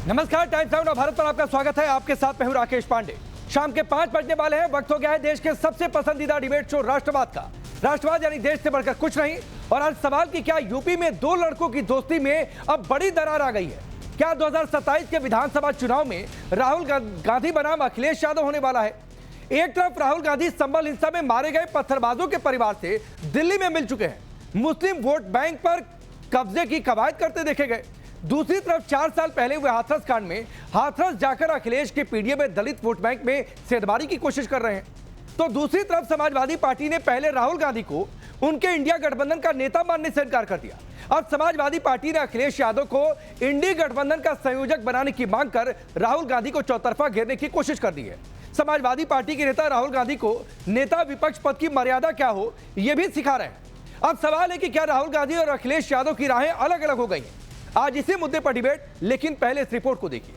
नमस्कार, times now Bharat पर आपका स्वागत है। आपके साथ मैं हूं राकेश पांडे। शाम के 5 बजने वाले हैं। वक्त हो गया है देश के सबसे पसंदीदा डिबेट शो राष्ट्रवाद का। राष्ट्रवाद यानी देश से बढ़कर कुछ नहीं। और आज सवाल कि क्या यूपी में दो लड़कों की दोस्ती में अब बड़ी दरार आ गई है? क्या 2027 के विधानसभा चुनाव में राहुल गांधी बनाम अखिलेश यादव होने वाला है? एक तरफ राहुल गांधी संभल हिंसा में मारे गए पत्थरबाजों के परिवार से दिल्ली में मिल चुके हैं। मुस्लिम वोट बैंक पर कब्जे की कवायद करते देखे गए। दूसरी तरफ 4 साल पहले हुए हाथरस कांड में हाथरस जाकर अखिलेश के पीडीए में दलित वोट बैंक में सेधबारी की कोशिश कर रहे हैं। तो दूसरी तरफ समाजवादी पार्टी ने पहले राहुल गांधी को उनके इंडिया गठबंधन का नेता मानने से इनकार कर दिया। अब समाजवादी पार्टी ने अखिलेश यादव को इंडिया गठबंधन का संयोजक बनाने की मांग कर राहुल गांधी को चौतरफा घेरने की कोशिश कर दी है। समाजवादी पार्टी के नेता राहुल गांधी को नेता विपक्ष पद की मर्यादा क्या हो, यह भी सिखा रहे हैं। अब सवाल है कि क्या राहुल गांधी और अखिलेश यादव की राहें अलग अलग हो गई हैं? आज इसी मुद्दे पर डिबेट, लेकिन पहले इस रिपोर्ट को देखिए।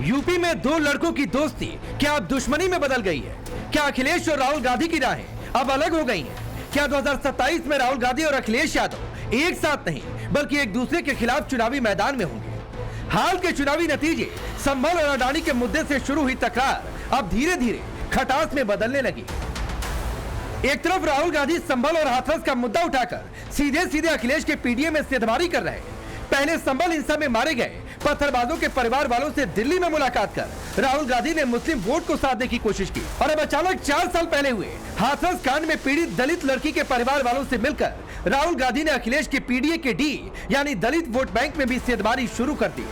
यूपी में दो लड़कों की दोस्ती क्या अब दुश्मनी में बदल गई है? क्या अखिलेश और राहुल गांधी की राहें अब अलग हो गई हैं? क्या 2027 में राहुल गांधी और अखिलेश यादव एक साथ नहीं बल्कि एक दूसरे के खिलाफ चुनावी मैदान में होंगे? हाल के चुनावी नतीजे, संभल और अडानी के मुद्दे से शुरू हुई तकरार अब धीरे धीरे खटास में बदलने लगी। एक तरफ राहुल गांधी संभल और हाथरस का मुद्दा उठाकर सीधे सीधे अखिलेश के पीडीए में सेधबारी कर रहे हैं। पहले संभल हिंसा में मारे गए पत्थरबाजों के परिवार वालों से दिल्ली में मुलाकात कर राहुल गांधी ने मुस्लिम वोट को साधने की कोशिश की। और अब अचानक 4 साल पहले हुए हाथरस कांड में पीड़ित दलित लड़की के परिवार वालों से मिलकर राहुल गांधी ने अखिलेश के पीडीए के डी यानी दलित वोट बैंक में भी सेधबारी शुरू कर दी।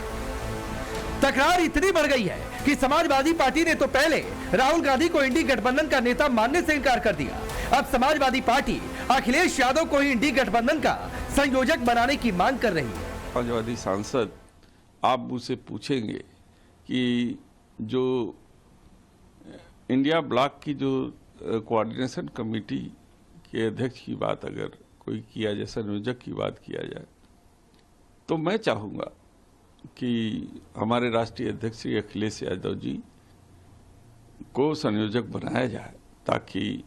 तकरार इतनी बढ़ गई है कि समाजवादी पार्टी ने तो पहले राहुल गांधी को इंडी गठबंधन का नेता मानने से इनकार कर दिया। अब समाजवादी पार्टी अखिलेश यादव को ही इंडी गठबंधन का संयोजक बनाने की मांग कर रही है। समाजवादी सांसद आप मुझसे पूछेंगे कि जो इंडिया ब्लॉक की जो कोऑर्डिनेशन कमेटी के अध्यक्ष की बात अगर कोई किया जाए, संयोजक की बात किया जाए, तो मैं चाहूँगा कि हमारे राष्ट्रीय अध्यक्ष श्री अखिलेश यादव जी को संयोजक बनाया जाए ताकि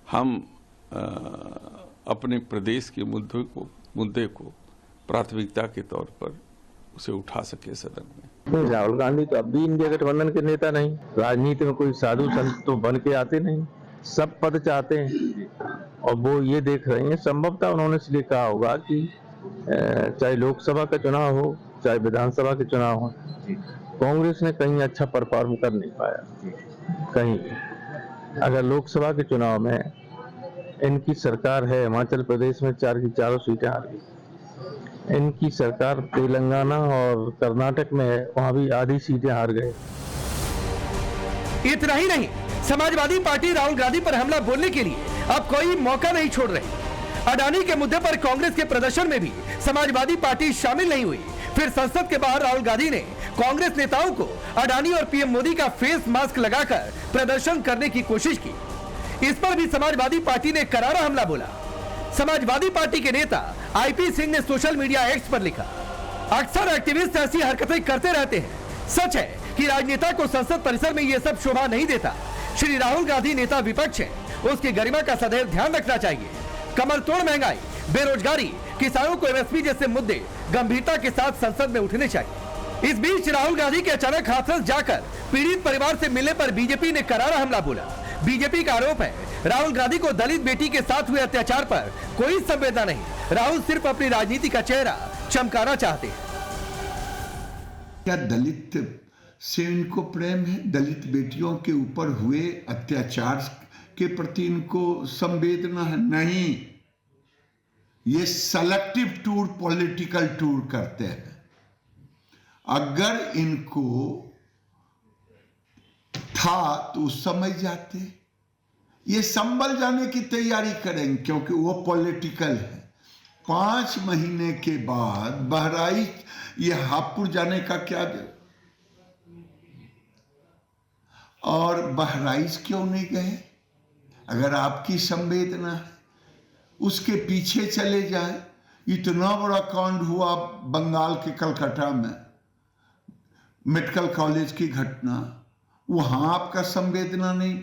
हम अपने प्रदेश के मुद्दे को प्राथमिकता के तौर पर उसे उठा सके सदन में। राहुल गांधी तो अब भी इंडिया गठबंधन के नेता नहीं। राजनीति में कोई साधु संत तो बन के आते नहीं, सब पद चाहते हैं और वो ये देख रहे हैं। संभवतः उन्होंने इसलिए कहा होगा कि चाहे लोकसभा का चुनाव हो चाहे विधानसभा के चुनाव हो, कांग्रेस ने कहीं अच्छा परफॉर्म कर नहीं पाया। कहीं अगर लोकसभा के चुनाव में इनकी सरकार है, हिमाचल प्रदेश में 4 की 4 सीटें हार गई। इनकी सरकार तेलंगाना और कर्नाटक में है, वहां भी आधी सीटें हार गए। इतना ही नहीं, समाजवादी पार्टी राहुल गांधी पर हमला बोलने के लिए अब कोई मौका नहीं छोड़ रही। अडानी के मुद्दे पर कांग्रेस के प्रदर्शन में भी समाजवादी पार्टी शामिल नहीं हुई। फिर संसद के बाहर राहुल गांधी ने कांग्रेस नेताओं को अडानी और पीएम मोदी का फेस मास्क लगाकर प्रदर्शन करने की कोशिश की। इस पर भी समाजवादी पार्टी ने करारा हमला बोला। समाजवादी पार्टी के नेता आईपी सिंह ने सोशल मीडिया एक्स पर लिखा, अक्सर एक्टिविस्ट ऐसी हरकतें करते रहते हैं। सच है कि राजनेता को संसद परिसर में ये सब शोभा नहीं देता। श्री राहुल गांधी नेता विपक्ष है, उसकी गरिमा का सदैव ध्यान रखना चाहिए। कमर तोड़ महंगाई, बेरोजगारी, किसानों को एमएसपी जैसे मुद्दे गंभीरता के साथ संसद में उठने चाहिए। इस बीच राहुल गांधी के अचानक हाथरस जाकर पीड़ित परिवार से मिलने पर बीजेपी ने करारा हमला बोला। बीजेपी का आरोप है राहुल गांधी को दलित बेटी के साथ हुए अत्याचार पर कोई संवेदना नहीं। राहुल सिर्फ अपनी राजनीति का चेहरा चमकाना चाहते हैं। क्या दलित से इनको प्रेम है? दलित बेटियों के ऊपर हुए अत्याचार के प्रति इनको संवेदना है? नहीं, ये सेलेक्टिव टूर, पॉलिटिकल टूर करते हैं। अगर इनको था तो उस समय जाते। ये संभल जाने की तैयारी करेंगे क्योंकि वो पॉलिटिकल है। 5 महीने के बाद बहराइच, ये हापुड़ जाने का क्या दे? और बहराइच क्यों नहीं गए? अगर आपकी संवेदना है, उसके पीछे चले जाए। इतना बड़ा कांड हुआ बंगाल के कलकत्ता में, मेडिकल कॉलेज की घटना, वहां आपका संवेदना नहीं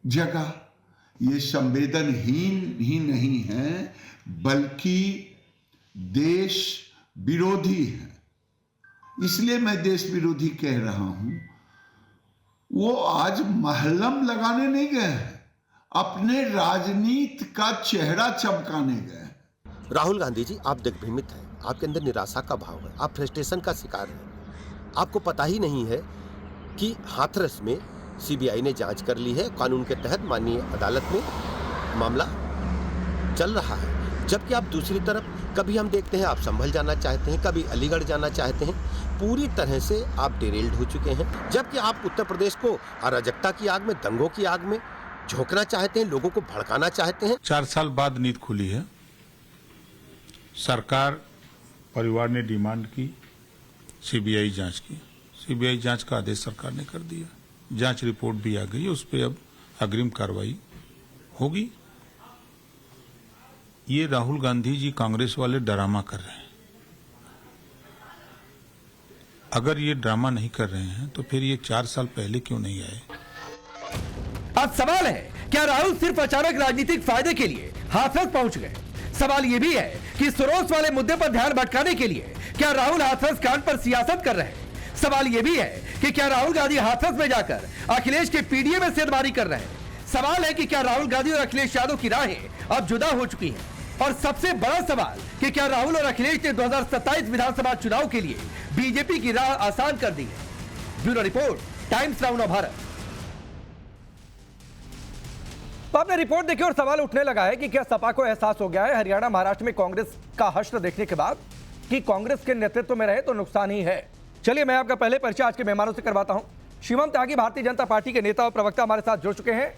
जगा। ये संवेदनहीन ही नहीं है बल्कि देश विरोधी है। इसलिए मैं देश विरोधी कह रहा हूं। वो आज महलम लगाने नहीं गए हैं, अपने राजनीति का चेहरा चमकाने गए हैं। राहुल गांधी जी, आप दिग्भ्रमित हैं, आपके अंदर निराशा का भाव है, आप फ्रस्ट्रेशन का शिकार हैं। आपको पता ही नहीं है कि हाथरस में सीबीआई ने जांच कर ली है, कानून के तहत माननीय अदालत में मामला चल रहा है। जबकि आप दूसरी तरफ कभी हम देखते हैं आप संभल जाना चाहते हैं, कभी अलीगढ़ जाना चाहते हैं, पूरी तरह से आप डिरेल्ड हो चुके हैं। जबकि आप उत्तर प्रदेश को अराजकता की आग में, दंगों की आग में झोंकना चाहते हैं, लोगों को भड़काना चाहते हैं। 4 साल बाद नींद खुली है। सरकार, परिवार ने डिमांड की सीबीआई जांच की, सीबीआई जांच का आदेश सरकार ने कर दिया, जांच रिपोर्ट भी आ गई, उस पर अब अग्रिम कार्रवाई होगी। ये राहुल गांधी जी कांग्रेस वाले ड्रामा कर रहे हैं। अगर ये ड्रामा नहीं कर रहे हैं तो फिर ये 4 साल पहले क्यों नहीं आए? अब सवाल है, क्या राहुल सिर्फ अचानक राजनीतिक फायदे के लिए हाथरस पहुंच गए? सवाल यह भी है कि सरोस वाले मुद्दे पर ध्यान भटकाने के लिए क्या राहुल हाथरस कांड पर सियासत कर रहे हैं? सवाल यह भी है कि क्या राहुल गांधी हाथरस में जाकर अखिलेश के पीडीए में सेधमारी कर रहे हैं? सवाल है कि क्या राहुल गांधी और अखिलेश यादव की राहें अब जुदा हो चुकी हैं? और सबसे बड़ा सवाल कि क्या राहुल और अखिलेश ने 2027 विधानसभा चुनाव के लिए बीजेपी की राह आसान कर दी है? Bureau report, times now Bharat. तो आपने रिपोर्ट देखी और सवाल उठने लगा है कि क्या सपा को एहसास हो गया है हरियाणा महाराष्ट्र में कांग्रेस का हश्र देखने के बाद कि कांग्रेस के नेतृत्व में रहे तो नुकसान ही है। चलिए मैं आपका पहले परिचय आज के मेहमानों से करवाता हूं। शिवम त्यागी भारतीय जनता पार्टी के नेता और प्रवक्ता हमारे साथ जुड़ चुके हैं।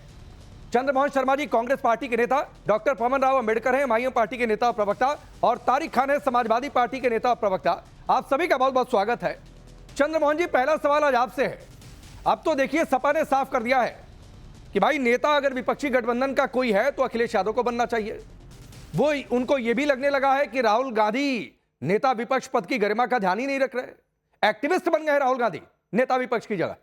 चंद्रमोहन शर्मा जी कांग्रेस पार्टी के नेता, डॉक्टर पवन राव अंबेडकर हैं एमआईएम पार्टी के नेता और प्रवक्ता, और तारिक खान है समाजवादी पार्टी के नेता और प्रवक्ता। आप सभी का बहुत बहुत स्वागत है। चंद्रमोहन जी, पहला सवाल आज आपसे है। अब तो देखिए सपा ने साफ कर दिया है कि भाई नेता अगर विपक्षी गठबंधन का कोई है तो अखिलेश यादव को बनना चाहिए। वो उनको यह भी लगने लगा है कि राहुल गांधी नेता विपक्ष पद की गरिमा का ध्यान ही नहीं रख रहे, एक्टिविस्ट बन गए राहुल गांधी नेता विपक्ष की जगह।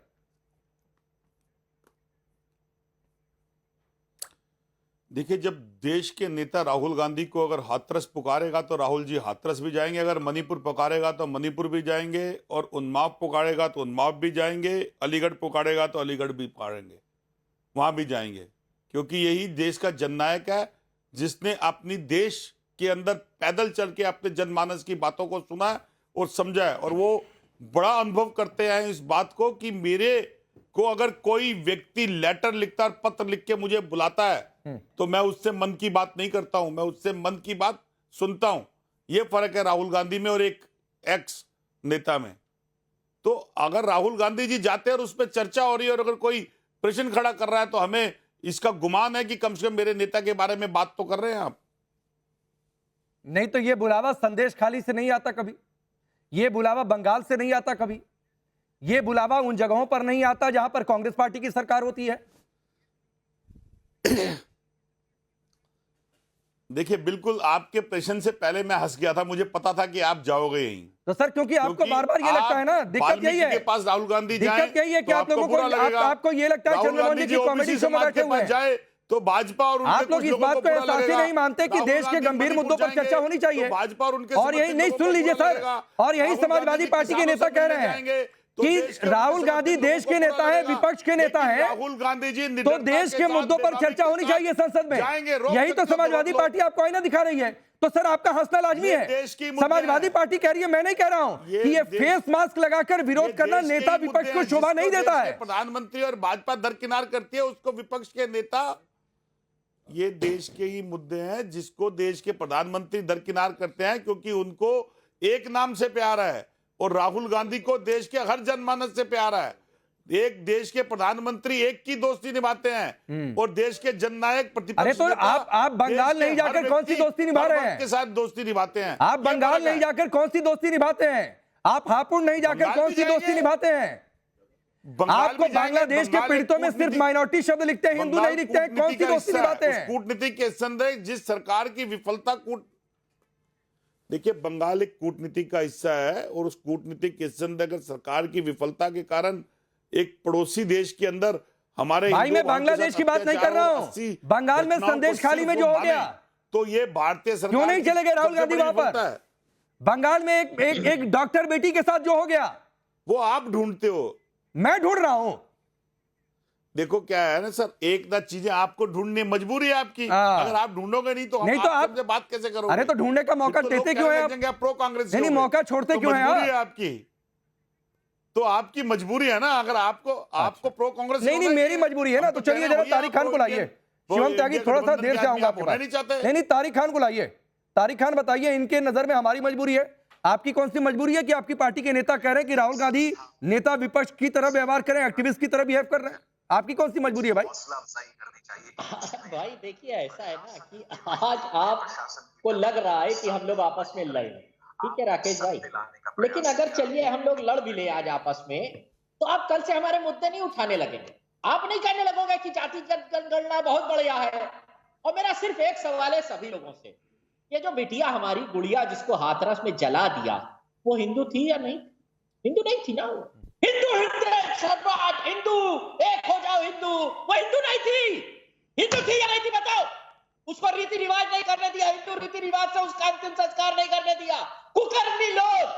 देखिए, जब देश के नेता राहुल गांधी को अगर हाथरस पुकारेगा तो राहुल जी हाथरस भी जाएंगे, अगर मणिपुर पुकारेगा तो मणिपुर भी जाएंगे, और उन्नाव पुकारेगा तो उन्नाव भी जाएंगे, अलीगढ़ पुकारेगा तो अलीगढ़ भी पुकारेंगे, वहां भी जाएंगे। क्योंकि यही देश का जननायक है जिसने अपनी देश के अंदर पैदल चल के अपने जनमानस की बातों को सुना और समझा है, और वो बड़ा अनुभव करते हैं इस बात को कि मेरे को अगर कोई व्यक्ति लेटर लिखता और पत्र लिख के मुझे बुलाता है तो मैं उससे मन की बात नहीं करता हूं, मैं उससे मन की बात सुनता हूं। यह फर्क है राहुल गांधी में और एक एक्स नेता में। तो अगर राहुल गांधी जी जाते हैं और उस पर चर्चा हो रही है और अगर कोई प्रश्न खड़ा कर रहा है तो हमें इसका गुमान है कि कम से कम मेरे नेता के बारे में बात तो कर रहे हैं आप। नहीं तो ये बुलावा संदेश खाली से नहीं आता कभी, ये बुलावा बंगाल से नहीं आता कभी, ये बुलावा उन जगहों पर नहीं आता जहां पर कांग्रेस पार्टी की सरकार होती है। देखिए, बिल्कुल आपके प्रश्न से पहले मैं हंस गया था, मुझे पता था कि आप जाओगे यहीं। तो सर क्योंकि आपको बार बार ये लगता है ना, दिक्कत यही है के पास राहुल गांधी जाए, दिक्कत यही है कि तो आप लोगों को आपको ये लगता है चंद्रमोहन जी की कॉमेडी शो में बैठे हुए हैं तो भाजपा और उनके आप लोग इस बात को एहसास ही नहीं मानते कि देश के गंभीर मुद्दों पर चर्चा होनी चाहिए। भाजपा और उनके और यही नहीं, सुन लीजिए सर, और यही समाजवादी पार्टी के नेता कह रहे हैं कि राहुल गांधी देश के नेता है, विपक्ष के नेता है, राहुल गांधी जी तो देश के मुद्दों पर चर्चा होनी चाहिए संसद में। यही तो समाजवादी पार्टी आपको आईना दिखा रही है। तो सर आपका हंसना लाजमी है। समाजवादी पार्टी कह रही है, मैं नहीं कह रहा हूं कि ये फेस मास्क लगाकर विरोध करना नेता विपक्ष को शोभा नहीं देता है। प्रधानमंत्री और भाजपा दरकिनार करती है, उसको विपक्ष के नेता, ये देश के ही मुद्दे हैं जिसको देश के प्रधानमंत्री दरकिनार करते हैं क्योंकि उनको एक नाम से प्यार है और राहुल गांधी को देश के हर जनमानस से प्यार है। एक देश के प्रधानमंत्री एक की दोस्ती निभाते हैं और देश के जननायक प्रतिपक्ष। अरे तो आप बंगाल नहीं जाकर कौन सी दोस्ती निभा रहे हैं? के साथ दोस्ती निभाते हैं। आप बंगाल नहीं जाकर कौन सी दोस्ती निभाते हैं? आप हापुड़ नहीं जाकर कौन सी दोस्ती निभाते हैं? बंगाल आपको भी जाएंगे, बांग्लादेश के बंगाल पीड़ितों में सिर्फ कूटनीति- माइनॉरिटी शब्द लिखते हैं, हिंदू बंगाल नहीं लिखते हैं। कौन सी कूटनीति का दोस्ती हिस्सा है। निभाते उस हैं? कूटनीति के संदेश जिस सरकार की विफलता देखिए, बंगाल एक कूटनीति का हिस्सा है और उस कूटनीति के संदेश अगर सरकार की विफलता के कारण एक पड़ोसी देश के अंदर हमारे भाई हिंदू मैं भाइयों के बांग्लादेश साथ की बात नहीं कर अत्याचार रहा और हूं। 80 बंगाल में घटनाओं को संदेश खाली में सिर्फ जो हो माने, गया, तो ये भारतीय सरकार क्यों नहीं की चले गए राहुल सबसे गांधी बड़ी वहां पर? विफलता है। बंगाल में एक डॉक्टर बेटी के साथ जो हो गया, वो आप ढूंढते हो। मैं ढूंढ रहा हूं। देखो क्या है ना सर, एक ना चीजें आपको ढूंढने मजबूरी है आपकी। हाँ। अगर आप ढूंढोगे नहीं तो हम नहीं तो आप- आपसे बात कैसे करोगे? अरे तो ढूंढने का मौका फिर तो लोग देते क्यों कहने हैं आप? लगेंगे आप प्रो कांग्रेस नहीं, मौका छोड़ते क्यों हैं मजबूरी आप? है आपकी, तो आपकी मजबूरी है ना। अगर आपको प्रो कांग्रेस नहीं मेरी मजबूरी है ना। तो चलिए जरा तारिक खान को लाइए। शिवम त्यागी, थोड़ा सा देर से आऊंगा आपके पास। नहीं चाहते। नहीं तारिक खान को लाइए। तारिक खान बताइए, इनके नजर में हमारी मजबूरी है, आपकी कौन सी मजबूरी है कि आपकी पार्टी के नेता कह रहे हैं कि राहुल गांधी नेता विपक्ष की तरह व्यवहार करें, एक्टिविस्ट की तरह बिहेव कर रहे हैं? आपकी कौन सी मजबूरी है भाई? भाई देखिए, ऐसा है ना कि आज आपको लग रहा है कि हम लोग आपस में लड़ रहे, ठीक है राकेश भाई, लेकिन अगर चलिए हम लोग लड़ भी ले आज आपस में, तो आप कल से हमारे मुद्दे नहीं उठाने लगेंगे। आप नहीं कहने लगोगे कि जाति जनगणना बहुत बढ़िया है। और मेरा सिर्फ एक सवाल है सभी लोगों से, ये जो बिटिया हमारी गुड़िया जिसको हाथरस में जला दिया, वो हिंदू थी या नहीं? हिंदू नहीं थी ना। वो हिंदू हिंदू एक हो जाओ हिंदू, वो हिंदू नहीं थी। हिंदू थी या नहीं थी बताओ? उसको रीति रिवाज नहीं करने दिया, हिंदू रीति रिवाज से उसका अंतिम संस्कार नहीं करने दिया। कुकर्मी लोग,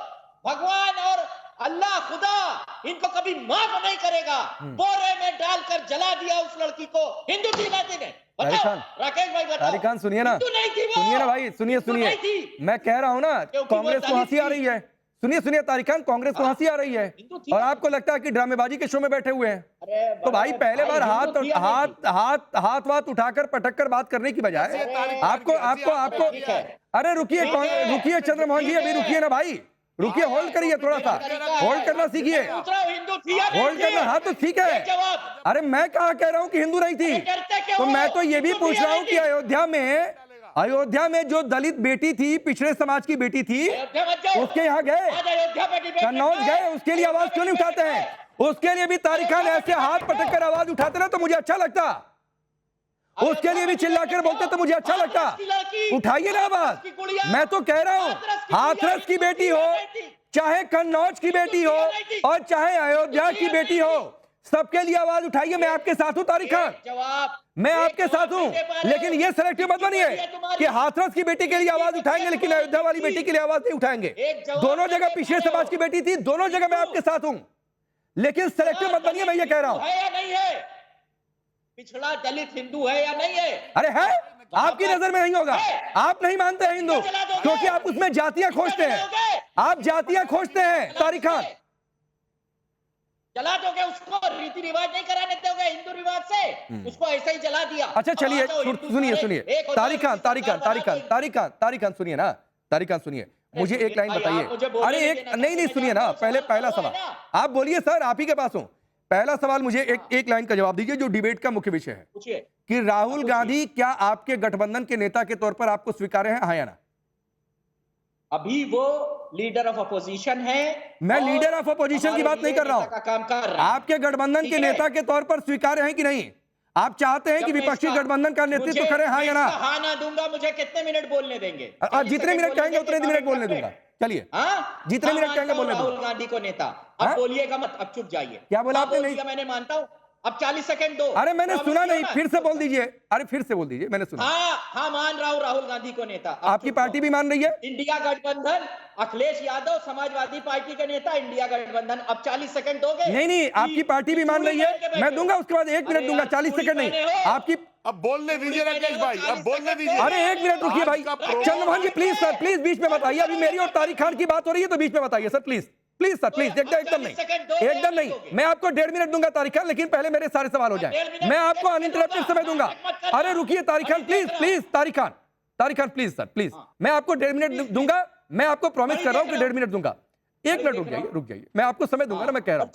भगवान और अल्लाह खुदा इनको कभी माफ नहीं करेगा। बोरे में डालकर जला दिया उस लड़की को। हिंदू थी ना थी? बताओ राकेश भाई, बताओ। तारिक खान सुनिए ना, हिंदू नहीं थी वो। सुनिए ना भाई, सुनिए। मैं कह रहा हूं ना, कांग्रेस को हंसी आ रही है। सुनिए तारिक खान, कांग्रेस को हंसी आ रही है और आपको लगता है कि ड्रामेबाजी के शो में बैठे हुए हैं। तो भाई पहले बार हाथ उठाकर पटक कर बात करने की बजाय आपको अरे रुकिए चंद्रमोहन जी, अभी रुकिए ना भाई, रुकिए, होल्ड करिए, थोड़ा सा होल्ड करना सीखिए। होल्ड करना, हाँ तो ठीक है। अरे मैं कहाँ कह रहा हूँ कि हिंदू नहीं थी, तो मैं तो ये भी पूछ रहा हूँ कि अयोध्या में जो दलित बेटी थी, पिछड़े समाज की बेटी थी, उसके यहाँ गए, कन्नौज गए, उसके लिए आवाज क्यों नहीं उठाते हैं? उसके लिए भी तारिक खान ऐसे हाथ पटक कर आवाज उठाते ना तो मुझे अच्छा लगता, उसके लिए भी चिल्लाकर बोलते तो मुझे अच्छा लगता। उठाइए ना आवाज। मैं तो कह रहा हूं, हाथरस की बेटी हो, चाहे कन्नौज की बेटी हो और चाहे अयोध्या की बेटी हो, सबके लिए आवाज उठाइए। मैं आपके साथ हूं तारिक खान, मैं आपके साथ हूं, लेकिन ये सिलेक्टिव मत बनिए कि हाथरस की बेटी के लिए आवाज उठाएंगे लेकिन अयोध्या वाली बेटी के लिए आवाज नहीं उठाएंगे। दोनों जगह पिछड़े समाज की बेटी थी, दोनों जगह मैं आपके साथ हूं, लेकिन सिलेक्टिव मत बनिए। मैं ये कह रहा हूं, पिछड़ा दलित हिंदू है या नहीं है? अरे है, आपकी नजर में नहीं होगा, आप नहीं मानते हैं हिंदू, क्योंकि आप उसमें जातियां खोजते हैं, आप जातियां खोजते हैं तारिक खान। जला दोगे उसको, रीति रिवाज नहीं कराने दोगे हिंदू रिवाज से, उसको ऐसे ही जला दिया। अच्छा चलिए, सुनिए तारिक खान सुनिए ना, तारिक खान सुनिए, मुझे एक लाइन बताइए। अरे एक नहीं सुनिए ना, पहला सवाल आप बोलिए सर, आप ही के पास हूं। पहला सवाल मुझे एक लाइन का जवाब दीजिए जो डिबेट का मुख्य विषय है कि राहुल गांधी क्या आपके गठबंधन के नेता के तौर पर आपको स्वीकार्य हैं, हाँ या ना? अभी वो लीडर ऑफ अपोजिशन है। मैं लीडर ऑफ अपोजिशन की बात नहीं कर रहा हूं, काम कर रहा है। आपके गठबंधन के नेता के तौर पर स्वीकार्य हैं कि नहीं? आप चाहते हैं कि विपक्षी गठबंधन का नेतृत्व करें, हाँ या ना? हाँ ना दूंगा, मुझे कितने मिनट बोलने देंगे? आप जितने मिनट कहेंगे उतने मिनट बोलने दूंगा। चलिए, जितने मिनट कहेंगे बोलने दूंगा। राहुल गांधी को नेता, अब बोलिएगा मत, अब चुप जाइए। क्या बोला आपने? नहीं, मैंने मानता हूं, अब 40 सेकंड दो। अरे मैंने सुना नहीं, फिर से बोल दीजिए। अरे फिर से बोल दीजिए, मैंने सुना। हाँ मान रहा हूं राहुल गांधी को नेता। आपकी पार्टी भी मान रही है? इंडिया गठबंधन, अखिलेश यादव समाजवादी पार्टी के नेता, इंडिया गठबंधन। अब 40 सेकंड दोगे? नहीं, आपकी पार्टी भी मान रही है, मैं दूंगा, उसके बाद 1 मिनट दूंगा, 40 सेकंड नहीं। आपकी अब बोलने दीजिए राकेश भाई, अब बोलने दीजिए। अरे 1 मिनट रुकिए भाई, चंद्रमोहन जी प्लीज सर, प्लीज बीच में बताइए। अभी मेरी और तारिक खान की बात हो रही है तो बीच में बताइए सर, प्लीज सर, प्लीज। एकदम नहीं, मैं आपको 1.5 मिनट दूंगा तारिक खान, लेकिन पहले मेरे सारे सवाल हो जाए। मैं आपको अनइंटरप्टेड समय दूंगा। अरे रुकिए Tariq Khan, please Tariq Khan please sir, please. मैं आपको 1.5 मिनट दूंगा, मैं आपको प्रॉमिस कर रहा हूं कि 1.5 मिनट दूंगा। 1 मिनट रुक जाइए, मैं आपको समय दूंगा ना, मैं कह रहा हूं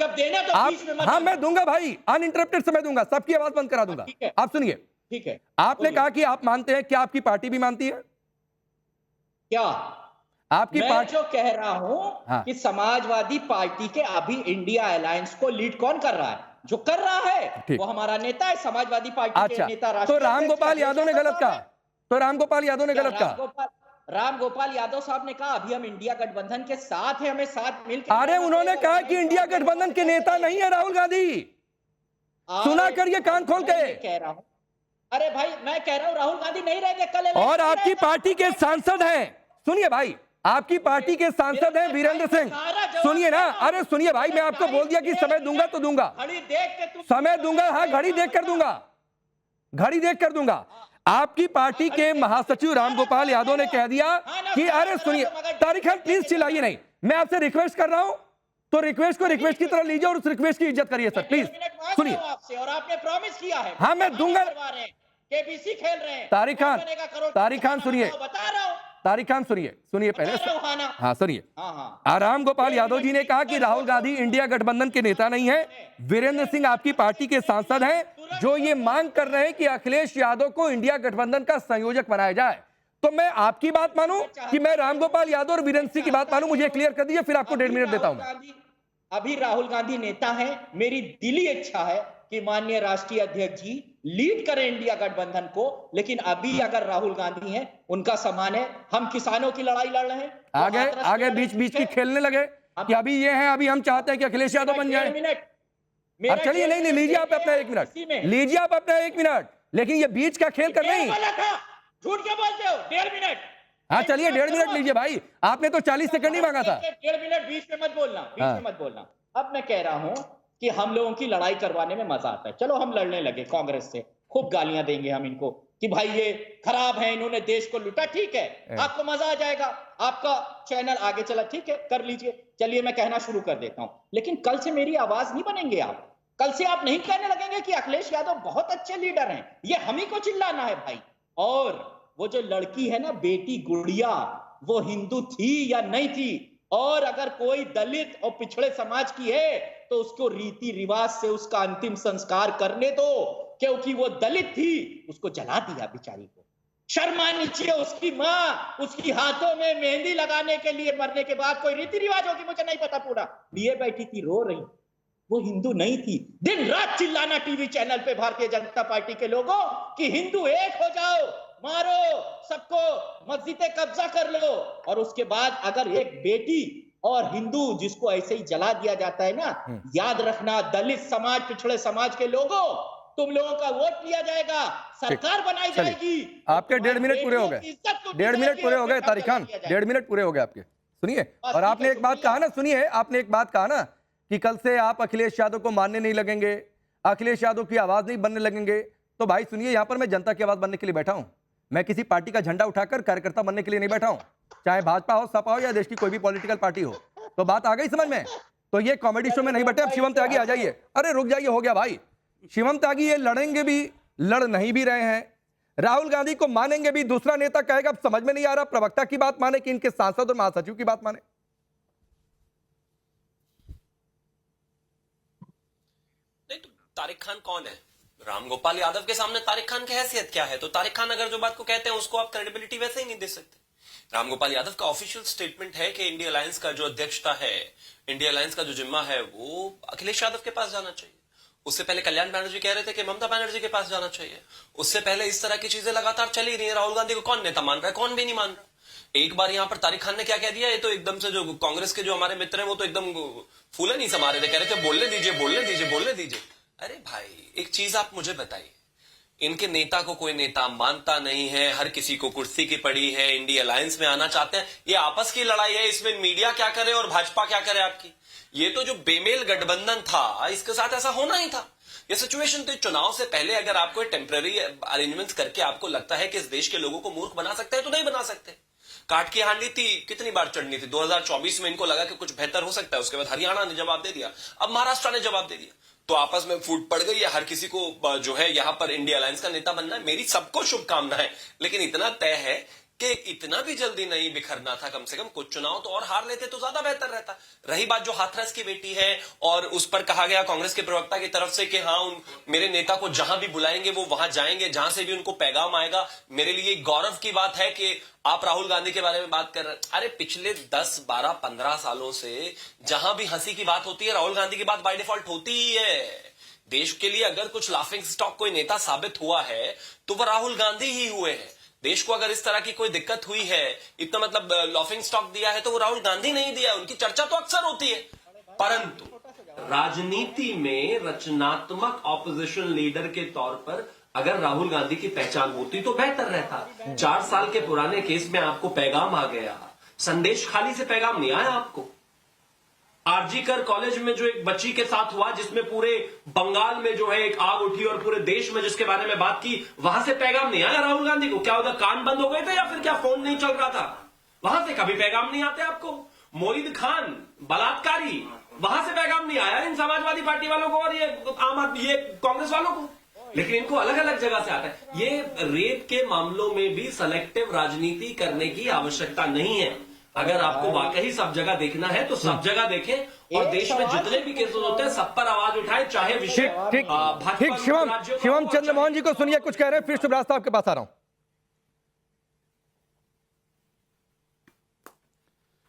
आप। हाँ मैं दूंगा भाई, अनइंटरप्टेड समय दूंगा, सबकी आवाज बंद करा दूंगा। आप सुनिए, ठीक है। आपने कहा कि आप मानते हैं, क्या आपकी पार्टी भी मानती है? क्या आपकी मैं पार्टी जो कह रहा हूं हाँ। कि समाजवादी पार्टी के अभी इंडिया अलायंस को लीड कौन कर रहा है? जो कर रहा है ठीक। वो हमारा नेता है, समाजवादी पार्टी के अच्छा, नेता तो राष्ट्रीय रामगोपाल अध्यक्ष यादव ने अखिलेश गलत यादव कहा, तो रामगोपाल यादव ने क्या गलत कहा। रामगोपाल यादव साहब ने कहा अभी हम इंडिया गठबंधन के साथ हैं, हमें साथ मिलकर अरे उन्होंने कहा कि इंडिया गठबंधन के नेता नहीं है राहुल गांधी। सुना करिए कान खोल के। कह रहा हूं, अरे भाई मैं कह रहा हूं राहुल गांधी नहीं रहेंगे कल और आपकी पार्टी के सांसद हैं, सुनिए भाई, आपकी पार्टी के सांसद हैं वीरेंद्र सिंह, सुनिए ना, अरे सुनिए भाई, मैं आपको बोल दिया कि समय दूंगा तो दूंगा, घड़ी देख के समय दूंगा, हाँ घड़ी देख कर दूंगा, घड़ी देख कर दूंगा। आपकी पार्टी के महासचिव रामगोपाल यादव ने कह दिया कि अरे सुनिए तारिक खान प्लीज चिल्लाइए नहीं, मैं आपसे रिक्वेस्ट कर रहा हूं, तो रिक्वेस्ट को रिक्वेस्ट की तरह लीजिए और उस रिक्वेस्ट की इज्जत करिए सर प्लीज। सुनिए आपसे, और आपने प्रॉमिस किया है, हाँ मैं दूंगा। केबीसी खेल रहे हैं, तारिक खान सुनिए, बता रहा हूं, तारिक खान सुनिए पहले, हाँ सुनिए। हाँ। राम गोपाल यादव जी ने कहा कि राहुल गांधी इंडिया गठबंधन के नेता नहीं है। वीरेंद्र सिंह आपकी पार्टी के सांसद हैं जो ये मांग कर रहे हैं कि अखिलेश यादव को इंडिया गठबंधन का संयोजक बनाया जाए। तो मैं आपकी बात मानूं कि मैं राम गोपाल यादव और वीरेंद्र सिंह की बात मानूं? मुझे क्लियर कर दीजिए, फिर आपको 1.5 मिनट देता हूं मैं। अभी राहुल गांधी नेता हैं, मेरी दिली इच्छा है कि माननीय राष्ट्रीय अध्यक्ष जी लीड करें इंडिया गठबंधन को, लेकिन अभी अगर राहुल गांधी हैं उनका समान है, हम किसानों की लड़ाई लड़ रहे हैं, आगे बीच की खेलने लगे कि अभी ये है, अभी हम चाहते हैं कि अखिलेश यादव बन जाए। अब चलिए नहीं लीजिए आप अपना 1 मिनट, लीजिए आप अपना 1 मिनट, लेकिन ये बीच का खेल कर नहीं। झूठ क्यों बोलते हो? 1.5 मिनट। हाँ चलिए 1.5 मिनट लीजिए भाई, आपने तो 40 सेकंड ही मांगा था। 1.5 मिनट बीच में मत बोलना, बीच में मत बोलना। अब मैं कह रहा हूं कि हम लोगों की लड़ाई करवाने में मजा आता है, चलो हम लड़ने लगे कांग्रेस से, खूब गालियां देंगे हम इनको कि भाई ये खराब है, इन्होंने देश को लूटा, ठीक है, आपको मजा आ जाएगा, आपका चैनल आगे चला, ठीक है कर लीजिए। चलिए मैं कहना शुरू कर देता हूं, लेकिन कल से मेरी आवाज नहीं बनेंगे आप, कल से आप नहीं कहने लगेंगे कि अखिलेश यादव बहुत अच्छे लीडर हैं, ये हम ही को चिल्लाना है भाई। और वो जो लड़की है ना बेटी गुड़िया, वो हिंदू थी या नहीं थी, और अगर कोई दलित और पिछड़े समाज की है तो उसको रीति रिवाज से उसका अंतिम संस्कार करने दो, क्योंकि वो दलित थी, उसको जला दिया बेचारी को। शर्म आनी चाहिए उसकी माँ, उसकी हाथों में मेहंदी लगाने के लिए मरने के बाद कोई रीति रिवाज होगी मुझे नहीं पता, पूरा लिए बैठी थी रो रही, वो हिंदू नहीं थी। दिन रात चिल्लाना टीवी चैनल पे भारतीय जनता पार्टी के लोगों कि हिंदू एक हो जाओ, मारो सबको, मस्जिदें कब्जा कर लो, और उसके बाद अगर एक बेटी और हिंदू जिसको ऐसे ही जला दिया जाता है ना, याद रखना दलित समाज, पिछड़े समाज के लोगों, तुम लोगों का वोट लिया जाएगा, सरकार बनाई जाएगी। आपके 1.5 मिनट पूरे हो गए, 1.5 मिनट पूरे हो गए तारिक खान, 1.5 मिनट पूरे हो गए आपके। सुनिए, और आपने एक बात कहा ना, सुनिए आपने एक बात कहा ना कि कल से आप अखिलेश यादव को मानने नहीं लगेंगे, अखिलेश यादव की आवाज नहीं बनने लगेंगे। तो भाई सुनिए, यहां पर मैं जनता की आवाज बनने के लिए बैठा हूं, मैं किसी पार्टी का झंडा उठाकर कार्यकर्ता बनने के लिए नहीं बैठा हूं, चाहे भाजपा हो, सपा हो या देश की कोई भी पॉलिटिकल पार्टी हो। तो बात आ गई समझ में? तो ये कॉमेडी शो में नहीं बैठे। अब शिवम त्यागी आ जाइए। अरे रुक जाइए, हो गया भाई। शिवम त्यागी ये लड़ेंगे भी, लड़ नहीं भी रहे हैं, राहुल गांधी को मानेंगे भी। दूसरा नेता कहेगा अब समझ में नहीं आ रहा, प्रवक्ता की बात माने कि इनके सांसद और महासचिव की बात माने। नहीं तो तारिक खान कौन है? रामगोपाल यादव के सामने तारिक खान की हैसियत क्या है? तो तारिक खान अगर जो बात को कहते हैं उसको आप क्रेडिबिलिटी वैसे ही नहीं दे सकते। रामगोपाल यादव का ऑफिशियल स्टेटमेंट है कि इंडिया अलायंस का जो अध्यक्षता है, इंडिया अलायंस का जो जिम्मा है वो अखिलेश यादव के पास जाना चाहिए। उससे पहले कल्याण बनर्जी कह रहे थे कि ममता बनर्जी के पास जाना चाहिए। उससे पहले इस तरह की चीजें लगातार चली रही है। राहुल गांधी को कौन नेता मान रहा है, कौन भी नहीं मान रहा। एक बार यहाँ पर तारिक खान ने क्या कह दिया, ये तो एकदम से जो कांग्रेस के जो हमारे मित्र हैं वो तो एकदम फूले नहीं समा रहे थे, कह रहे थे बोलने दीजिए बोलने दीजिए बोलने दीजिए। अरे भाई एक चीज आप मुझे बताइए, इनके नेता को कोई नेता मानता नहीं है, हर किसी को कुर्सी की पड़ी है, इंडिया अलायंस में आना चाहते हैं। ये आपस की लड़ाई है, इसमें मीडिया क्या करे और भाजपा क्या करे आपकी। ये तो जो बेमेल गठबंधन था इसके साथ ऐसा होना ही था। ये सिचुएशन तो चुनाव से पहले अगर आपको टेम्पररी अरेंजमेंट्स करके आपको लगता है कि इस देश के लोगों को मूर्ख बना सकते हैं तो नहीं बना सकते। काट की हांडी थी, कितनी बार चढ़नी थी। 2024 में इनको लगा कि कुछ बेहतर हो सकता है, उसके बाद हरियाणा ने जवाब दे दिया, अब महाराष्ट्र ने जवाब दे दिया, तो आपस में फूट पड़ गई है। हर किसी को जो है यहां पर इंडिया अलायंस का नेता बनना है। मेरी सबको शुभकामनाएं, लेकिन इतना तय है कि इतना भी जल्दी नहीं बिखरना था, कम से कम कुछ चुनाव तो और हार लेते तो ज्यादा बेहतर रहता। रही बात जो हाथरस की बेटी है और उस पर कहा गया कांग्रेस के प्रवक्ता की तरफ से कि हाँ मेरे नेता को जहां भी बुलाएंगे वो वहां जाएंगे, जहां से भी उनको पैगाम आएगा। मेरे लिए गौरव की बात है कि आप राहुल गांधी के बारे में बात कर रहे हैं। अरे पिछले 10, 12, 15 सालों से जहां भी हंसी की बात होती है राहुल गांधी की बात बाय डिफॉल्ट होती ही है। देश के लिए अगर कुछ लाफिंग स्टॉक कोई नेता साबित हुआ है तो वह राहुल गांधी ही हुए हैं। देश को अगर इस तरह की कोई दिक्कत हुई है, इतना मतलब लाफिंग स्टॉक दिया है, तो वो राहुल गांधी नहीं दिया। उनकी चर्चा तो अक्सर होती है, परंतु राजनीति में रचनात्मक ऑपोजिशन लीडर के तौर पर अगर राहुल गांधी की पहचान होती तो बेहतर रहता। 4 साल के पुराने केस में आपको पैगाम आ गया, संदेश खाली से पैगाम नहीं आया आपको। आरजीकर कॉलेज में जो एक बच्ची के साथ हुआ, जिसमें पूरे बंगाल में जो है एक आग उठी और पूरे देश में जिसके बारे में बात की, वहां से पैगाम नहीं आया राहुल गांधी को। क्या उधर कान बंद हो गए थे या फिर क्या फोन नहीं चल रहा था? वहां से कभी पैगाम नहीं आते आपको। मोहिद खान बलात्कारी, वहां से पैगाम नहीं आया इन समाजवादी पार्टी वालों को और ये आम आदमी, ये कांग्रेस वालों को। लेकिन इनको अलग अलग जगह से आता है। ये रेप के मामलों में भी सेलेक्टिव राजनीति करने की आवश्यकता नहीं है। अगर आपको वाकई सब जगह देखना है तो सब जगह देखें और देश में जितने भी केसेस होते हैं सब पर आवाज उठाएं, चाहे विषय ठीक। शिवम चंद्रमोहन जी को सुनिए, कुछ कह रहे हैं, फिर शुभ रास्ता आपके पास आ रहा हूं।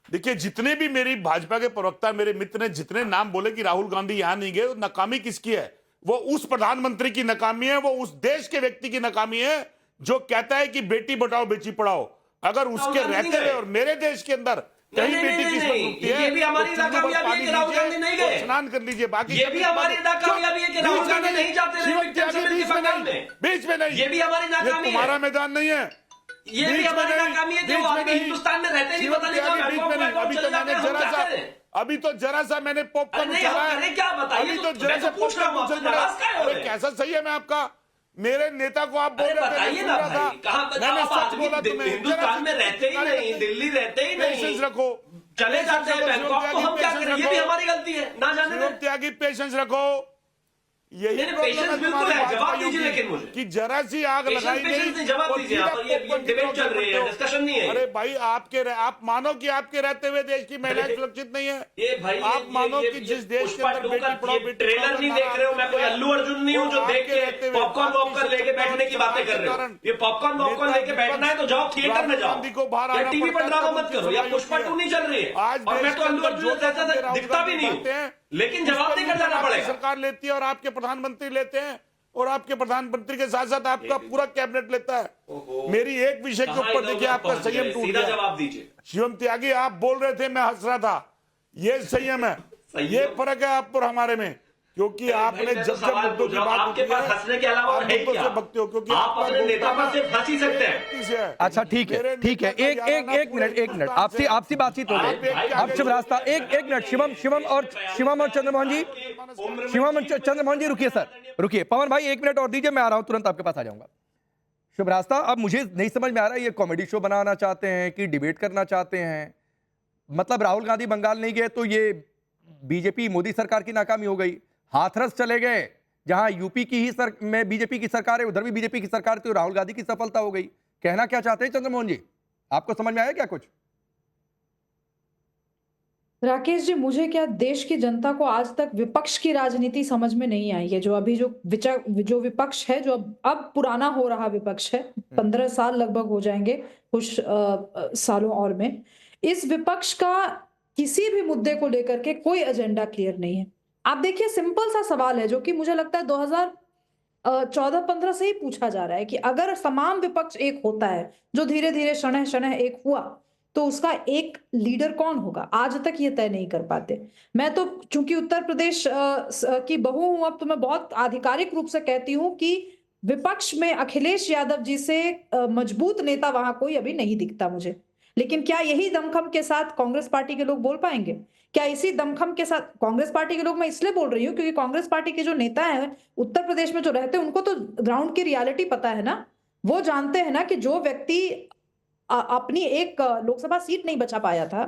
देखिए, जितने भी मेरी भाजपा के प्रवक्ता, मेरे मित्र ने जितने नाम बोले कि राहुल गांधी यहां नहीं गए, नाकामी किसकी है? वो उस प्रधानमंत्री की नाकामी है, वो उस देश के व्यक्ति की नाकामी है जो कहता है कि बेटी बचाओ बेटी पढ़ाओ। अगर उसके रहते हुए और मेरे देश के अंदर कहीं बेटी की रुकती है, ये भी हमारी नाकामयाबी है कि राहुल गांधी नहीं गए। स्नान कर लीजिए। बाकी ये भी हमारी नाकामयाबी है कि राहुल गांधी नहीं जाते बीच में नहीं। ये भी हमारी नाकामी है। तुम्हारा मैदान नहीं है। ये भी हमारी नाकामी है कि वो आगे हिंदुस्तान में रहते नहीं, पता नहीं कहाँ अभी तो जरा सा मैंने पॉपकॉर्न चला है। क्या बताइए? अभी तो जरा सा पॉपकॉर्न कैसा सही है? मैं आपका मेरे नेता को आप बोल रहे थे, मैंने सच बोला तुम्हें। हिंदुस्तान में रहते ही नहीं, दिल्ली रहते ही नहीं, पेशेंस रखो, चले जाते हैं बैंकॉक, तो हम क्या करें? ये भी हमारी गलती है, ना जाने दें। त्यागी, पेशेंस रखो। यही पेशेंस बिल्कुल है, जवाब दीजिए लेकिन मुझे कि जरा सी आग लगाई गई, जवाब दीजिए। यहाँ पर ये डिबेट चल रही है, डिस्कशन नहीं है। अरे भाई, आप मानो कि आपके रहते हुए देश की महिलाएं सुरक्षित नहीं है। ये भाई आप मानो कि जिस देश के अंदर बेटी पढ़ाओ बेटी ट्रेलर नहीं देख रहे हो। मैं कोई अल्लू अर्जुन नहीं हूँ जो देख के पॉपकॉर्न लेके बैठने की बातें कर रहे हो। ये पॉपकॉर्न लेके बैठना है तो जाओ थिएटर में जाओ, या टीवी पर ड्रामा मत करो, या पुष्पा 2 नहीं चल रही है। और मैं तो अल्लू अर्जुन जैसा दिखता भी नहीं हूँ, लेकिन जवाब देकर जाना पड़ेगा। सरकार लेती है और आपके प्रधानमंत्री लेते हैं, और आपके प्रधानमंत्री के साथ साथ आपका पूरा कैबिनेट लेता है। मेरी एक विषय के ऊपर देखिए आपका संयम टूट गया। जवाब दीजिए। शिवम त्यागी, आप बोल रहे थे, मैं हंस रहा था। ये संयम है, ये फर्क है आप और हमारे में, क्योंकि आपने जब मुद्दों की बात आपके पास हंसने के अलावा है क्या? भक्ति हो, क्योंकि आप अपने नेता पर सिर्फ हंस ही सकते हैं। अच्छा ठीक है। एक मिनट आपसी बातचीत हो गई। अब शुभ रास्ता, एक मिनट। शिवम और चंद्रमोहन जी रुकिए सर, रुकिए। पवन भाई 1 मिनट और दीजिए, मैं आ रहा हूं, तुरंत आपके पास आ जाऊंगा। शुभ रास्ता, अब मुझे नहीं समझ में आ रहा है, ये कॉमेडी शो बनाना चाहते हैं कि डिबेट करना चाहते हैं? मतलब राहुल गांधी बंगाल नहीं गए तो ये बीजेपी मोदी सरकार की नाकामी हो गई। हाथरस चले गए, जहां यूपी की ही में बीजेपी की सरकार है, उधर भी बीजेपी की सरकार थी, राहुल गांधी की सफलता हो गई। कहना क्या चाहते हैं चंद्रमोहन जी? आपको समझ में आया क्या कुछ? राकेश जी, मुझे क्या, देश की जनता को आज तक विपक्ष की राजनीति समझ में नहीं आई है। जो अभी जो विपक्ष है, जो अब पुराना हो रहा विपक्ष है, 15 साल लगभग हो जाएंगे कुछ सालों और में, इस विपक्ष का किसी भी मुद्दे को लेकर के कोई एजेंडा क्लियर नहीं है। आप देखिए, सिंपल सा सवाल है जो कि मुझे लगता है 2014-15 से ही पूछा जा रहा है कि अगर तमाम विपक्ष एक होता है, जो धीरे धीरे क्षण एक हुआ, तो उसका एक लीडर कौन होगा? आज तक ये तय नहीं कर पाते। मैं तो चूंकि उत्तर प्रदेश की बहू हूं, अब तो मैं बहुत आधिकारिक रूप से कहती हूं कि विपक्ष में अखिलेश यादव जी से मजबूत नेता वहां कोई अभी नहीं दिखता मुझे। लेकिन क्या यही दमखम के साथ कांग्रेस पार्टी के लोग बोल पाएंगे? क्या इसी दमखम के साथ कांग्रेस पार्टी के लोग, मैं इसलिए बोल रही हूँ क्योंकि कांग्रेस पार्टी के जो नेता हैं उत्तर प्रदेश में जो रहते हैं, उनको तो ग्राउंड की रियलिटी पता है ना। वो जानते हैं ना कि जो व्यक्ति अपनी एक लोकसभा सीट नहीं बचा पाया था,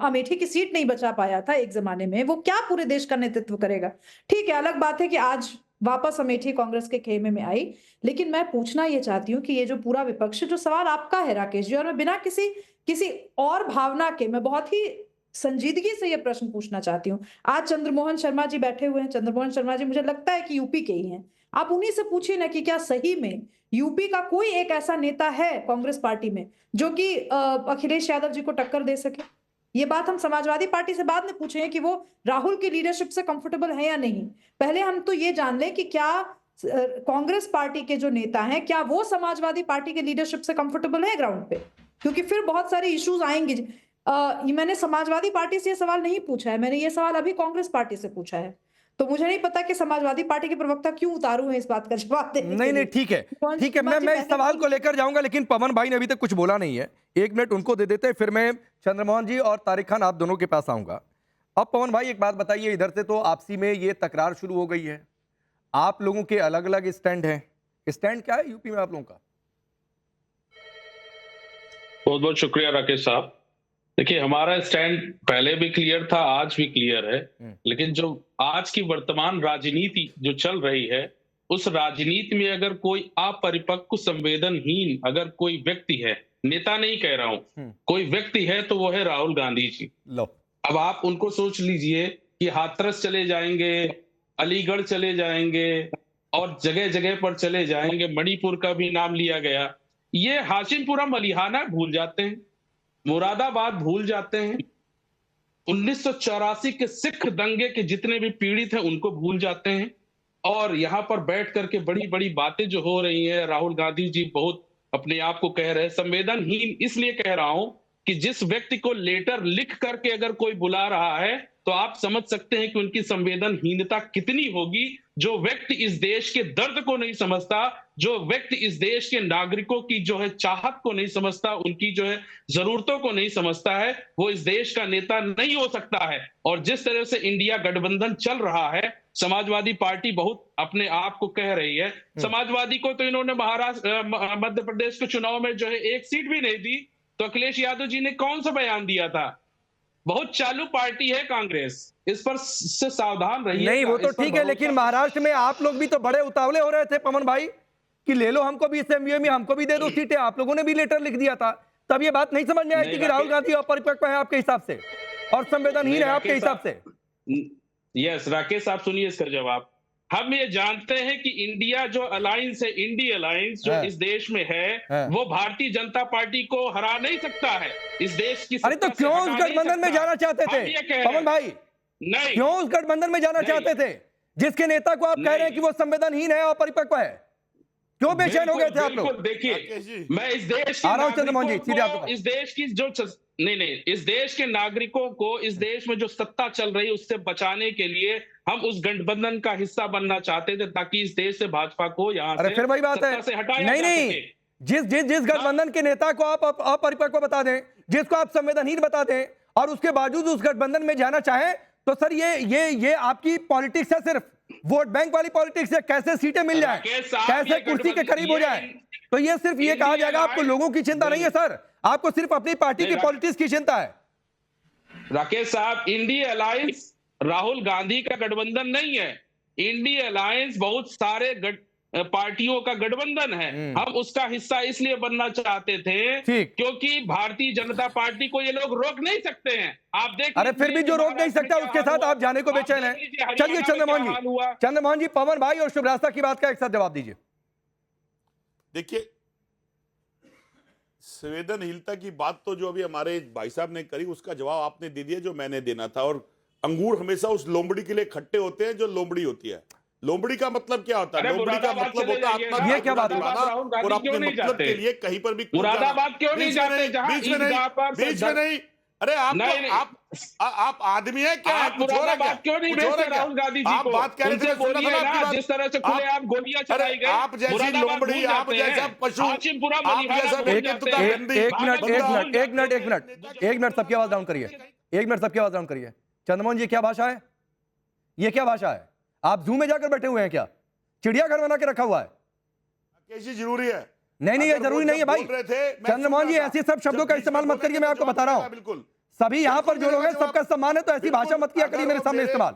अमेठी की सीट नहीं बचा पाया था एक जमाने में, वो क्या पूरे देश का नेतृत्व करेगा? ठीक है, अलग बात है कि आज वापस अमेठी कांग्रेस के खेमे में आई। लेकिन मैं पूछना ये चाहती हूँ कि ये जो पूरा विपक्ष, जो सवाल आपका है राकेश जी, और मैं बिना किसी और भावना के, मैं बहुत ही संजीदगी से ये प्रश्न पूछना चाहती हूँ। आज चंद्रमोहन शर्मा जी बैठे हुए हैं। चंद्रमोहन शर्मा जी मुझे लगता है कि यूपी के ही हैं। आप उन्हीं से पूछिए ना कि क्या सही में यूपी का कोई एक ऐसा नेता है कांग्रेस पार्टी में जो कि अखिलेश यादव जी को टक्कर दे सके। ये बात हम समाजवादी पार्टी से बाद में पूछेंगे कि वो राहुल की लीडरशिप से कंफर्टेबल है या नहीं। पहले हम तो ये जान लें कि क्या कांग्रेस पार्टी के जो नेता हैं, क्या वो समाजवादी पार्टी के लीडरशिप से कंफर्टेबल है ग्राउंड पे, क्योंकि फिर बहुत सारे इश्यूज आएंगे। मैंने समाजवादी पार्टी से ये सवाल नहीं पूछा है, मैंने ये सवाल अभी कांग्रेस पार्टी से पूछा है। तो मुझे नहीं पता कि समाजवादी पार्टी के प्रवक्ता क्यों उतारू हैं इस बात का जवाब देने के नहीं लिए। ठीक है, मैं इस सवाल को लेकर जाऊंगा, लेकिन पवन भाई ने अभी तक कुछ बोला नहीं है। 1 मिनट उनको दे देते हैं, फिर मैं चंद्रमोहन जी और तारिक खान आप दोनों के पास आऊंगा। अब पवन भाई एक बात बताइए, इधर से तो आपसी में ये तकरार शुरू हो गई है, आप लोगों के अलग अलग स्टैंड हैं। स्टैंड क्या है यूपी में आप लोगों का? बहुत बहुत शुक्रिया राकेश साहब। देखिए, हमारा स्टैंड पहले भी क्लियर था, आज भी क्लियर है। लेकिन जो आज की वर्तमान राजनीति जो चल रही है, उस राजनीति में अगर कोई अपरिपक्व, संवेदनहीन अगर कोई व्यक्ति है, नेता नहीं कह रहा हूं, कोई व्यक्ति है, तो वो है राहुल गांधी जी। लो, अब आप उनको सोच लीजिए कि हाथरस चले जाएंगे, अलीगढ़ चले जाएंगे और जगह जगह पर चले जाएंगे। मणिपुर का भी नाम लिया गया। ये हाशिमपुरा मलिहाना भूल जाते हैं, मुरादाबाद भूल जाते हैं, 1984 के सिख दंगे के जितने भी पीड़ित हैं उनको भूल जाते हैं। और यहां पर बैठ करके बड़ी बड़ी बातें जो हो रही हैं, राहुल गांधी जी बहुत अपने आप को कह रहे हैं संवेदनहीन। इसलिए कह रहा हूं कि जिस व्यक्ति को लेटर लिख करके अगर कोई बुला रहा है, तो आप समझ सकते हैं कि उनकी संवेदनहीनता कितनी होगी। जो व्यक्ति इस देश के दर्द को नहीं समझता, जो व्यक्ति इस देश के नागरिकों की जो है चाहत को नहीं समझता, उनकी जो है जरूरतों को नहीं समझता है, वो इस देश का नेता नहीं हो सकता है। और जिस तरह से इंडिया गठबंधन चल रहा है, समाजवादी पार्टी बहुत अपने आप को कह रही है। समाजवादी को तो इन्होंने महाराष्ट्र, मध्य प्रदेश के चुनाव में जो है 1 सीट भी नहीं दी। तो अखिलेश यादव जी ने कौन सा बयान दिया था? बहुत चालू पार्टी है कांग्रेस, इस पर से सावधान रहिए। नहीं वो तो ठीक है, लेकिन महाराष्ट्र में आप लोग भी तो बड़े उतावले हो रहे थे पवन भाई कि ले लो हमको भी असेंबली में, हमको भी दे दो सीटें। आप लोगों ने भी लेटर लिख दिया था, तब ये बात नहीं समझ में आई थी कि राहुल गांधी अपरिपक्व है आपके हिसाब से और संवेदनहीन है आपके हिसाब से? यस राकेश साहब, सुनिए इसका जवाब। हम ये जानते हैं कि इंडिया जो अलायंस है, इंडी अलायंस जो इस देश में है, वो भारतीय जनता पार्टी को हरा नहीं सकता है। इस देश की अरे तो क्यों उस गठबंधन में जाना चाहते थे पवन भाई? नहीं, क्यों उस गठबंधन में जाना चाहते थे जिसके नेता को आप कह रहे हैं कि वो संवेदनहीन है और परिपक्व है? क्यों बेचैन हो गए थे आप लोग? देखिए, मैं इस देश आ रहा हूं चंद्रमोहन जी, सीधे आपके पास। इस देश की जो नहीं, इस देश के नागरिकों को, इस देश में जो सत्ता चल रही है उससे बचाने के लिए हम उस गठबंधन का हिस्सा बनना चाहते थे, ताकि इस देश से भाजपा को यहाँ अरे फिर वही बात है, नहीं जिस गठबंधन के नेता को आप अपरिपक्व बता दें, जिसको आप संवेदनहीन बता दें, और उसके बावजूद उस गठबंधन में जाना चाहें, तो सर ये आपकी पॉलिटिक्स है, सिर्फ वोट बैंक वाली पॉलिटिक्स है। कैसे सीटें मिल जाए, कैसे कुर्सी के करीब हो जाए, तो ये सिर्फ ये कहा जाएगा आपको लोगों की चिंता नहीं है सर, आपको सिर्फ अपनी पार्टी की पॉलिटिक्स की चिंता है। राकेश साहब, इंडिया अलायंस राहुल गांधी का गठबंधन नहीं है। इंडिया अलायंस बहुत सारे पार्टियों का गठबंधन है। हम उसका हिस्सा इसलिए बनना चाहते थे क्योंकि भारतीय जनता पार्टी को ये लोग रोक नहीं सकते हैं। आप देख, अरे फिर भी जो रोक नहीं सकता उसके साथ आप जाने को बेचैन हैं। चलिए चंद्रमोहन जी, पवन भाई और शुभरास्ता की बात का एक साथ जवाब दीजिए। देखिए, संवेदनहीनता की बात तो जो अभी हमारे भाई साहब ने करी, उसका जवाब आपने दे दिया जो मैंने देना था। और अंगूर हमेशा उस लोमड़ी के लिए खट्टे होते हैं जो लोमड़ी होती है। लोमड़ी का मतलब क्या होता है? लोमड़ी का मतलब होता है अपना, ये क्या बात है? और अपने मतलब के लिए कहीं पर भी मुरादाबाद क्यों नहीं जाते? बीच में नहीं। अरे आप आदमी है क्या? मुरादाबाद क्यों नहीं भेजते राहुल गांधी जी को? बात कह रहे थे, बोलिए ना, जिस तरह से खुले आप गोलियां चलाई गई, आप जैसी लोमड़ी, आप जैसा पशु, एक मिनट सबकी आवाज डाउन करिए, एक मिनट सबकी आवाज डाउन करिए। चंद्रमोहन जी, क्या भाषा है ये? क्या भाषा है? आप जू में जाकर बैठे हुए हैं क्या? चिड़ियाघर बना के रखा हुआ है? कैसी जरूरी है? नहीं, ये जरूरी नहीं है भाई। चंद्रमोहन जी, ऐसे सब शब्दों का इस्तेमाल मत करिए, मैं आपको बता रहा हूं। बिल्कुल सभी यहाँ पर जो लोग हैं सबका सम्मान है, तो ऐसी भाषा मत किया करिए मेरे सामने इस्तेमाल।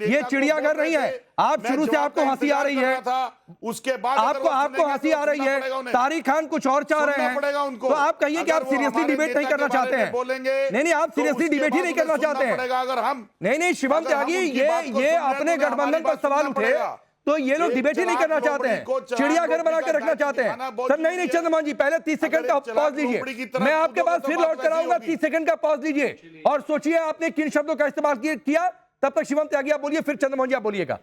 ये चिड़ियाघर नहीं है। आप शुरू से आपको हंसी आ रही है, उसके बाद आपको हंसी आ रही है, तारिक खान कुछ और चाह रहे हैं, तो आप कहिए कि आप सीरियसली डिबेट नहीं करना चाहते हैं। नहीं, आप सीरियसली डिबेट ही नहीं करना चाहते हैं। अगर हम नहीं, शिवम त्यागी, ये अपने गठबंधन पर सवाल उठे तो ये लोग डिबेट ही नहीं करना चाहते हैं, चिड़ियाघर बना के रखना चाहते हैं सर। नहीं चंद्रमोहन जी, पहले 30 सेकंड का पॉज लीजिए, मैं आपके पास फिर लौट कर आऊंगा। 30 सेकंड का पॉज लीजिए और सोचिए आपने किन शब्दों का इस्तेमाल किया। तब तक शिवम त्यागी आप बोलिए, फिर चंद्रमोहन जी आप बोलिएगा।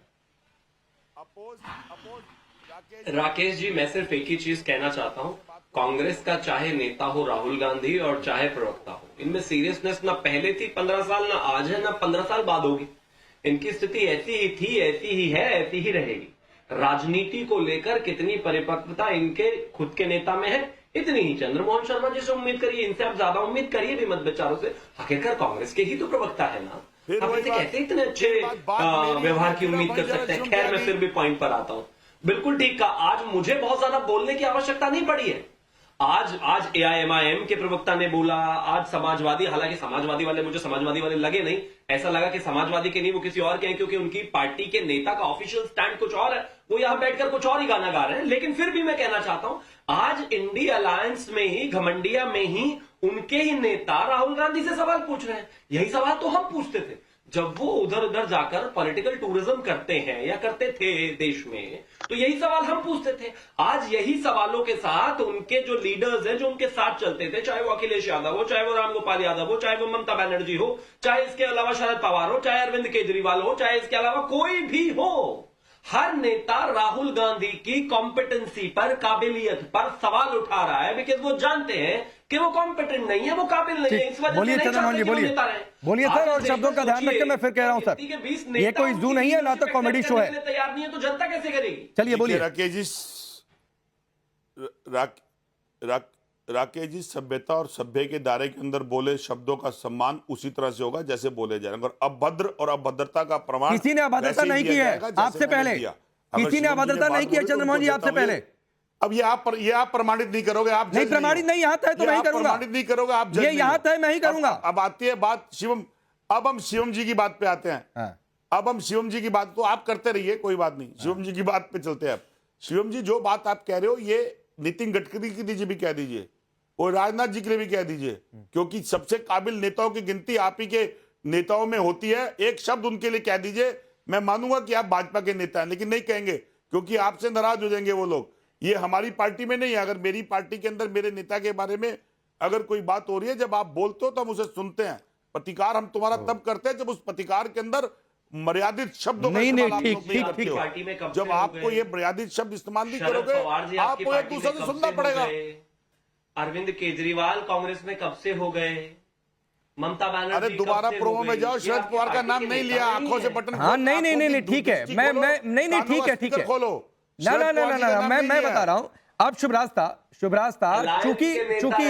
राकेश जी, मैं सिर्फ एक ही चीज कहना चाहता हूं, कांग्रेस का चाहे नेता हो राहुल गांधी और चाहे प्रवक्ता हो, इनमें सीरियसनेस ना पहले थी 15 साल, ना आज है, ना 15 साल बाद होगी। इनकी स्थिति ऐसी ही थी, ऐसी ही है, ऐसी ही रहेगी। राजनीति को लेकर कितनी परिपक्वता इनके खुद के नेता में है, इतनी ही चंद्रमोहन शर्मा जी से उम्मीद करिए। इनसे आप ज्यादा उम्मीद करिए भी मत बेचारों से। आखिरकार कांग्रेस के ही तो प्रवक्ता है ना, आप इनसे कैसे इतने अच्छे व्यवहार की उम्मीद कर सकते हैं। खैर, मैं फिर भी पॉइंट पर आता हूं। बिल्कुल ठीक कहा, आज मुझे बहुत ज्यादा बोलने की आवश्यकता नहीं पड़ी है। आज AIMIM के प्रवक्ता ने बोला, आज समाजवादी, हालांकि समाजवादी वाले मुझे समाजवादी वाले लगे नहीं, ऐसा लगा कि समाजवादी के नहीं वो किसी और के हैं, क्योंकि उनकी पार्टी के नेता का ऑफिशियल स्टैंड कुछ और है, वो यहां बैठकर कुछ और ही गाना गा रहे हैं। लेकिन फिर भी मैं कहना चाहता हूं, आज इंडी अलायंस में ही, घमंडिया में ही उनके ही नेता राहुल गांधी से सवाल पूछ रहे हैं। यही सवाल तो हम पूछते थे जब वो उधर उधर जाकर पॉलिटिकल टूरिज्म करते हैं या करते थे देश में, तो यही सवाल हम पूछते थे। आज यही सवालों के साथ उनके जो लीडर्स हैं, जो उनके साथ चलते थे, चाहे वो अखिलेश यादव हो, चाहे वो रामगोपाल यादव हो, चाहे वो ममता बनर्जी हो, चाहे इसके अलावा शरद पवार हो, चाहे अरविंद केजरीवाल हो, चाहे इसके अलावा कोई भी हो, हर नेता राहुल गांधी की कॉम्पिटेंसी पर, काबिलियत पर सवाल उठा रहा है, बिकॉज वो जानते हैं कि वो कॉम्पिटेंट नहीं है, वो काबिल नहीं है। इस वजह बोलिए से चंद्रमोहन जी, बोलिए सर, और शब्दों का ध्यान रखकर मैं फिर कह रहा हूं सर, ये कोई जू नहीं है, ना तो कॉमेडी शो है। तैयार नहीं है तो जनता कैसे करेगी? चलिए बोलिए। राकेश जी, सभ्यता और सभ्य के दायरे के अंदर बोले शब्दों का सम्मान उसी तरह से होगा जैसे बोले जाएंगे, और अभद्र और अभद्रता का प्रमाण किसी ने अभद्रता नहीं की है आपसे पहले, किसी ने अभद्रता नहीं किया चंद्रमोहन जी आपसे पहले। अब ये आप प्रमाणित नहीं करोगे, आप नहीं प्रमाणित नहीं यहाँ तय तो मैं ही करूंगा, प्रमाणित नहीं करोगे आप, ये यहाँ तय मैं ही करूंगा। अब आती है बात शिवम, अब हम शिवम जी की बात पे आते हैं। अब हम शिवम जी की बात तो आप करते रहिए, कोई बात नहीं, शिवम जी की बात पे चलते हैं। शिवम जी, जो बात आप कह रहे हो ये नितिन गडकरी के लिए भी कह दीजिए और राजनाथ जी के लिए भी कह दीजिए, क्योंकि सबसे काबिल नेताओं की गिनती आप ही के नेताओं में होती है। एक शब्द उनके लिए कह दीजिए, मैं मानूंगा कि आप भाजपा के नेता हैं, लेकिन नहीं कहेंगे क्योंकि आपसे नाराज हो जाएंगे वो लोग। ये हमारी पार्टी में नहीं है। अगर मेरी पार्टी के अंदर मेरे नेता के बारे में अगर कोई बात हो रही है, जब आप बोलते हो तो हम उसे सुनते हैं। प्रतिकार हम तुम्हारा तब करते हैं जब उस प्रतिकार के अंदर मर्यादित शब्दों का इस्तेमाल आप लोग नहीं करते हो। जब आपको ये मर्यादित शब्द इस्तेमाल नहीं करोगे, आपको एक दूसरे से सुनना पड़ेगा। अरविंद केजरीवाल कांग्रेस में कब से हो गए? ममता बनर्जी, अरे दोबारा प्रोमो में जाओ, शरद पवार का नाम नहीं लिया, आंखों से बटन। हाँ नहीं ठीक है, मैं नहीं ठीक है खोलो ना मैं बता रहा हूं। अब शुभराज था चूंकि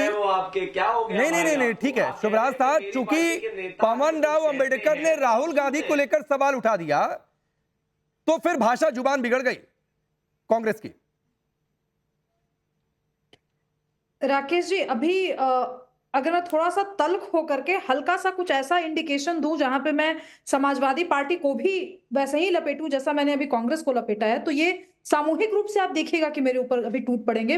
वो आपके क्या हो गया? नहीं ठीक है, शुभराज था चूंकि पवन राव अंबेडकर ने राहुल गांधी को लेकर सवाल उठा दिया, तो फिर भाषा जुबान बिगड़ गई कांग्रेस की। राकेश जी, अभी अगर मैं थोड़ा सा तल्ख होकर के हल्का सा कुछ ऐसा इंडिकेशन दूं जहां पे मैं समाजवादी पार्टी को भी वैसे ही लपेटूं जैसा मैंने अभी कांग्रेस को लपेटा है, तो ये सामूहिक रूप से आप देखिएगा कि मेरे ऊपर अभी टूट पड़ेंगे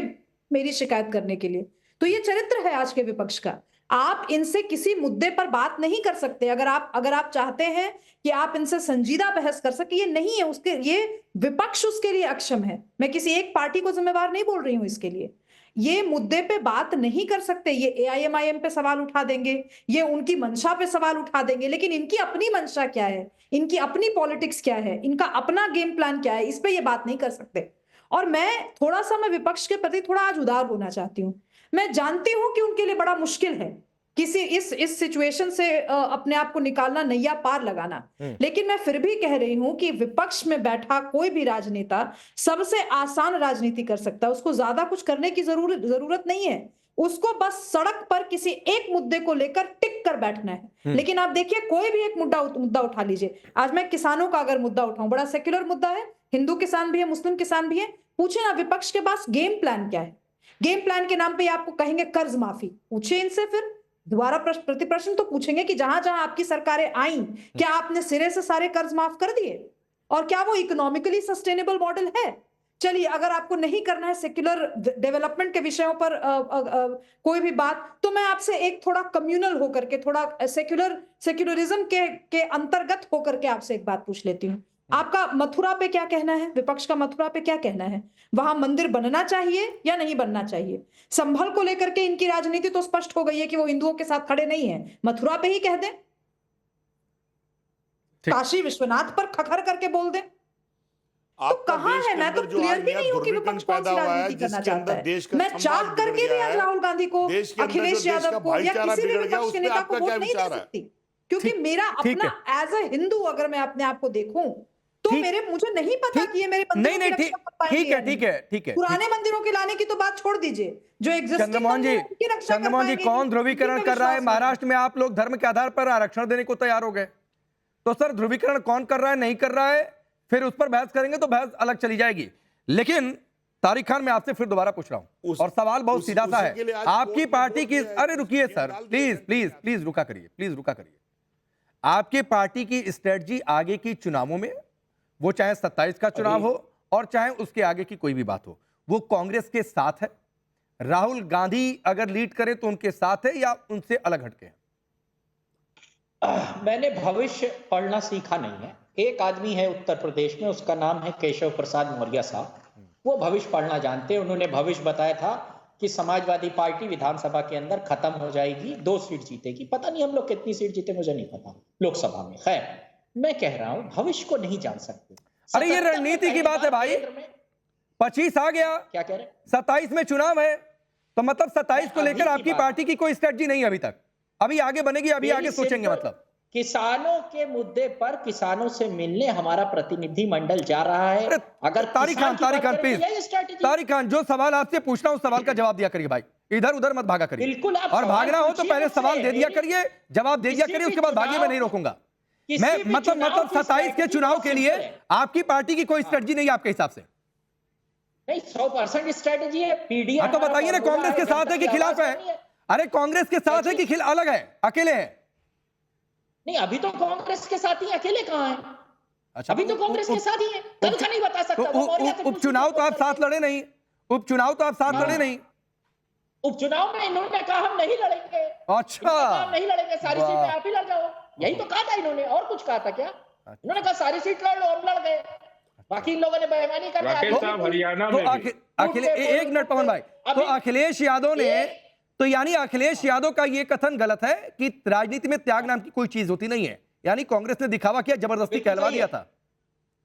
मेरी शिकायत करने के लिए। तो ये चरित्र है आज के विपक्ष का। आप इनसे किसी मुद्दे पर बात नहीं कर सकते। अगर आप चाहते हैं कि आप इनसे संजीदा बहस कर सके, ये नहीं है, उसके ये विपक्ष उसके लिए अक्षम है। मैं किसी एक पार्टी को जिम्मेवार नहीं बोल रही हूं इसके लिए। ये मुद्दे पे बात नहीं कर सकते। ये AIMIM पे सवाल उठा देंगे, ये उनकी मंशा पे सवाल उठा देंगे, लेकिन इनकी अपनी मंशा क्या है, इनकी अपनी पॉलिटिक्स क्या है, इनका अपना गेम प्लान क्या है, इस पे ये बात नहीं कर सकते। और मैं विपक्ष के प्रति थोड़ा आज उदार होना चाहती हूँ। मैं जानती हूं कि उनके लिए बड़ा मुश्किल है किसी इस सिचुएशन से अपने आप को निकालना, नैया पार लगाना, लेकिन मैं फिर भी कह रही हूं कि विपक्ष में बैठा कोई भी राजनेता सबसे आसान राजनीति कर सकता है। उसको ज्यादा कुछ करने की जरूरत नहीं है। उसको बस सड़क पर किसी एक मुद्दे को लेकर टिक कर बैठना है। लेकिन आप देखिए, कोई भी एक मुद्दा उठा लीजिए। आज मैं किसानों का अगर मुद्दा उठाऊं, बड़ा सेक्युलर मुद्दा है, हिंदू किसान भी है, मुस्लिम किसान भी है। पूछे ना विपक्ष के पास गेम प्लान क्या है। गेम प्लान के नाम पे आपको कहेंगे कर्ज माफी, पूछिए इनसे फिर दोबारा प्रति प्रश्न तो पूछेंगे कि जहां जहां आपकी सरकारें आई, क्या आपने सिरे से सारे कर्ज माफ कर दिए? और क्या वो इकोनॉमिकली सस्टेनेबल मॉडल है? चलिए, अगर आपको नहीं करना है सेक्युलर डेवलपमेंट के विषयों पर कोई भी बात, तो मैं आपसे एक थोड़ा कम्युनल होकर के, थोड़ा सेक्युलरिज्म के अंतर्गत होकर के आपसे एक बात पूछ लेती हूँ। आपका मथुरा पे क्या कहना है? विपक्ष का मथुरा पे क्या कहना है? वहां मंदिर बनना चाहिए या नहीं बनना चाहिए? संभल को लेकर के इनकी राजनीति तो स्पष्ट हो गई है कि वो हिंदुओं के साथ खड़े नहीं है। मथुरा पे ही कह दें, काशी विश्वनाथ पर खखर करके बोल दें, तो कहां है? मैं तो क्लियर ही नहीं हूं कि विपक्ष कौन सी राजनीति करना चाहता है। मैं चाह करके भी आज राहुल गांधी को, अखिलेश यादव को या किसी भी विपक्ष के नेता को वोट नहीं दे सकती, क्योंकि मेरा अपना एज ए हिंदू अगर मैं अपने आप को देखूं तो मुझे नहीं पता कि ये मेरे मंदिरों की रक्षा कर पाएंगे। ठीक है। पुराने मंदिरों के लाने की तो बात छोड़ दीजिए, जो एग्जिस्टिंग चंद्रमोहन जी, कौन ध्रुवीकरण कर रहा है? महाराष्ट्र में आप लोग धर्म के आधार पर आरक्षण देने को तैयार हो गए, तो सर ध्रुवीकरण कौन कर रहा है, नहीं कर रहा है, फिर उस पर बहस करेंगे तो बहस अलग चली जाएगी। लेकिन तारिक खान, मैं आपसे फिर दोबारा पूछ रहा हूं और सवाल बहुत सीधा सा है। आपकी पार्टी की, अरे रुकिए सर, प्लीज रुका करिए। आपकी पार्टी की स्ट्रेटजी आगे की चुनावों में, वो चाहे 27 का चुनाव हो और चाहे उसके आगे की कोई भी बात हो, वो कांग्रेस के साथ है? राहुल गांधी अगर लीड करें तो उनके साथ है या उनसे अलग हटके हैं? मैंने भविष्य पढ़ना सीखा नहीं है। एक आदमी है उत्तर प्रदेश में, उसका नाम है केशव प्रसाद मौर्य साहब, वो भविष्य पढ़ना जानते हैं। उन्होंने भविष्य बताया था कि समाजवादी पार्टी विधानसभा के अंदर खत्म हो जाएगी, 2 सीट जीतेगी। पता नहीं हम लोग कितनी सीट जीते, मुझे नहीं पता लोकसभा में। खैर, मैं कह रहा हूं भविष्य को नहीं जान सकते। अरे ये रणनीति की बात है भाई। 25 आ गया, क्या कह रहे? 27 में चुनाव है, तो मतलब 27 को लेकर आपकी पार्टी की कोई स्ट्रेटजी नहीं है अभी तक? अभी आगे बनेगी, अभी आगे सोचेंगे? मतलब किसानों के मुद्दे पर किसानों से मिलने हमारा प्रतिनिधि मंडल जा रहा है। अगर तारिक खान प्लीज, तारिक खान, जो सवाल आपसे पूछना उस सवाल का जवाब दिया करिए भाई, इधर उधर मत भागा करिए। बिल्कुल, और भागना हो तो पहले सवाल दे दिया करिए, जवाब दे दिया करिए, उसके बाद भागिए, मैं नहीं रोकूंगा। मैं मतलब 27 के चुनाव के लिए आपकी पार्टी की कोई स्ट्रेटजी नहीं है आपके हिसाब से? नहीं, 100% स्ट्रेटजी है। पीडीआर तो बताइए ना, कांग्रेस के साथ है कि खिलाफ है? अरे कांग्रेस के साथ है कि अलग है, अकेले है? नहीं, अभी तो कांग्रेस के साथ ही, अकेले कहां है? अच्छा, अभी तो कांग्रेस के साथ ही है। कल का नहीं बता सकता। उपचुनाव तो आप साथ लड़े नहीं, उपचुनाव तो आप साथ लड़े नहीं। उपचुनाव में इन्होंने कहा हम नहीं लड़ेंगे। अच्छा, हम नहीं लड़ेंगे, सारी सीटें आप ही लड़ जाओ, यही तो कहा था इन्होंने। और कुछ कहा था क्या? इन्होंने कहा सारी सीट लड़ लो, हम लड़ गए। बाकी इन लोगों ने बेईमानी कर हरियाणा में एक मिनट पवन भाई, तो अखिलेश यादव ने, तो यानी अखिलेश यादव का यह कथन गलत है कि राजनीति में त्याग नाम की कोई चीज होती नहीं है, यानी कांग्रेस ने दिखावा किया, जबरदस्ती कहलवा दिया था।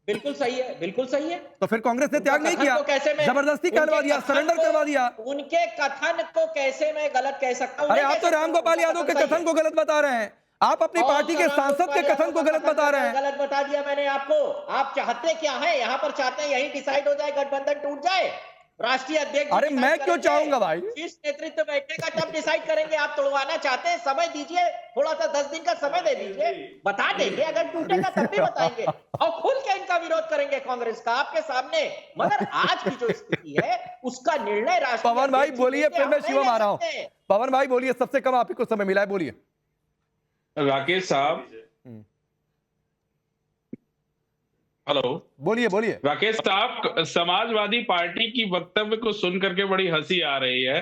बिल्कुल सही है, बिल्कुल सही है। तो फिर कांग्रेस ने त्याग नहीं किया, जबरदस्ती कहलवा दिया, सरेंडर करवा दिया। उनके कथन को कैसे मैं गलत कह सकता हूं? अरे आप तो रामगोपाल यादव के कथन को गलत बता रहे हैं, आप अपनी पार्टी के सांसद के कथन को गलत बता रहे हैं। गलत बता दिया मैंने आपको। आप चाहते क्या है? यहाँ पर चाहते हैं यही डिसाइड हो जाए, गठबंधन टूट जाए, राष्ट्रीय अध्यक्ष। अरे मैं क्यों चाहूंगा भाई? शीर्ष नेतृत्व बैठेगा तब डिसाइड करेंगे। आप तोड़वाना चाहते हैं, समय दीजिए, थोड़ा सा 10 दिन का समय दे दीजिए, बता देंगे। अगर टूटेगा तब भी बताएंगे और खुल के इनका विरोध करेंगे कांग्रेस का आपके सामने। मगर आज की जो स्थिति है उसका निर्णय राष्ट्रीय। पवन भाई बोलिए, फिर मैं शिवम आ रहा हूं। पवन भाई बोलिए, सबसे कम आप ही को समय मिला है, बोलिए। राकेश साहब, हेलो, बोलिए। राकेश साहब, समाजवादी पार्टी की वक्तव्य को सुन करके बड़ी हंसी आ रही है।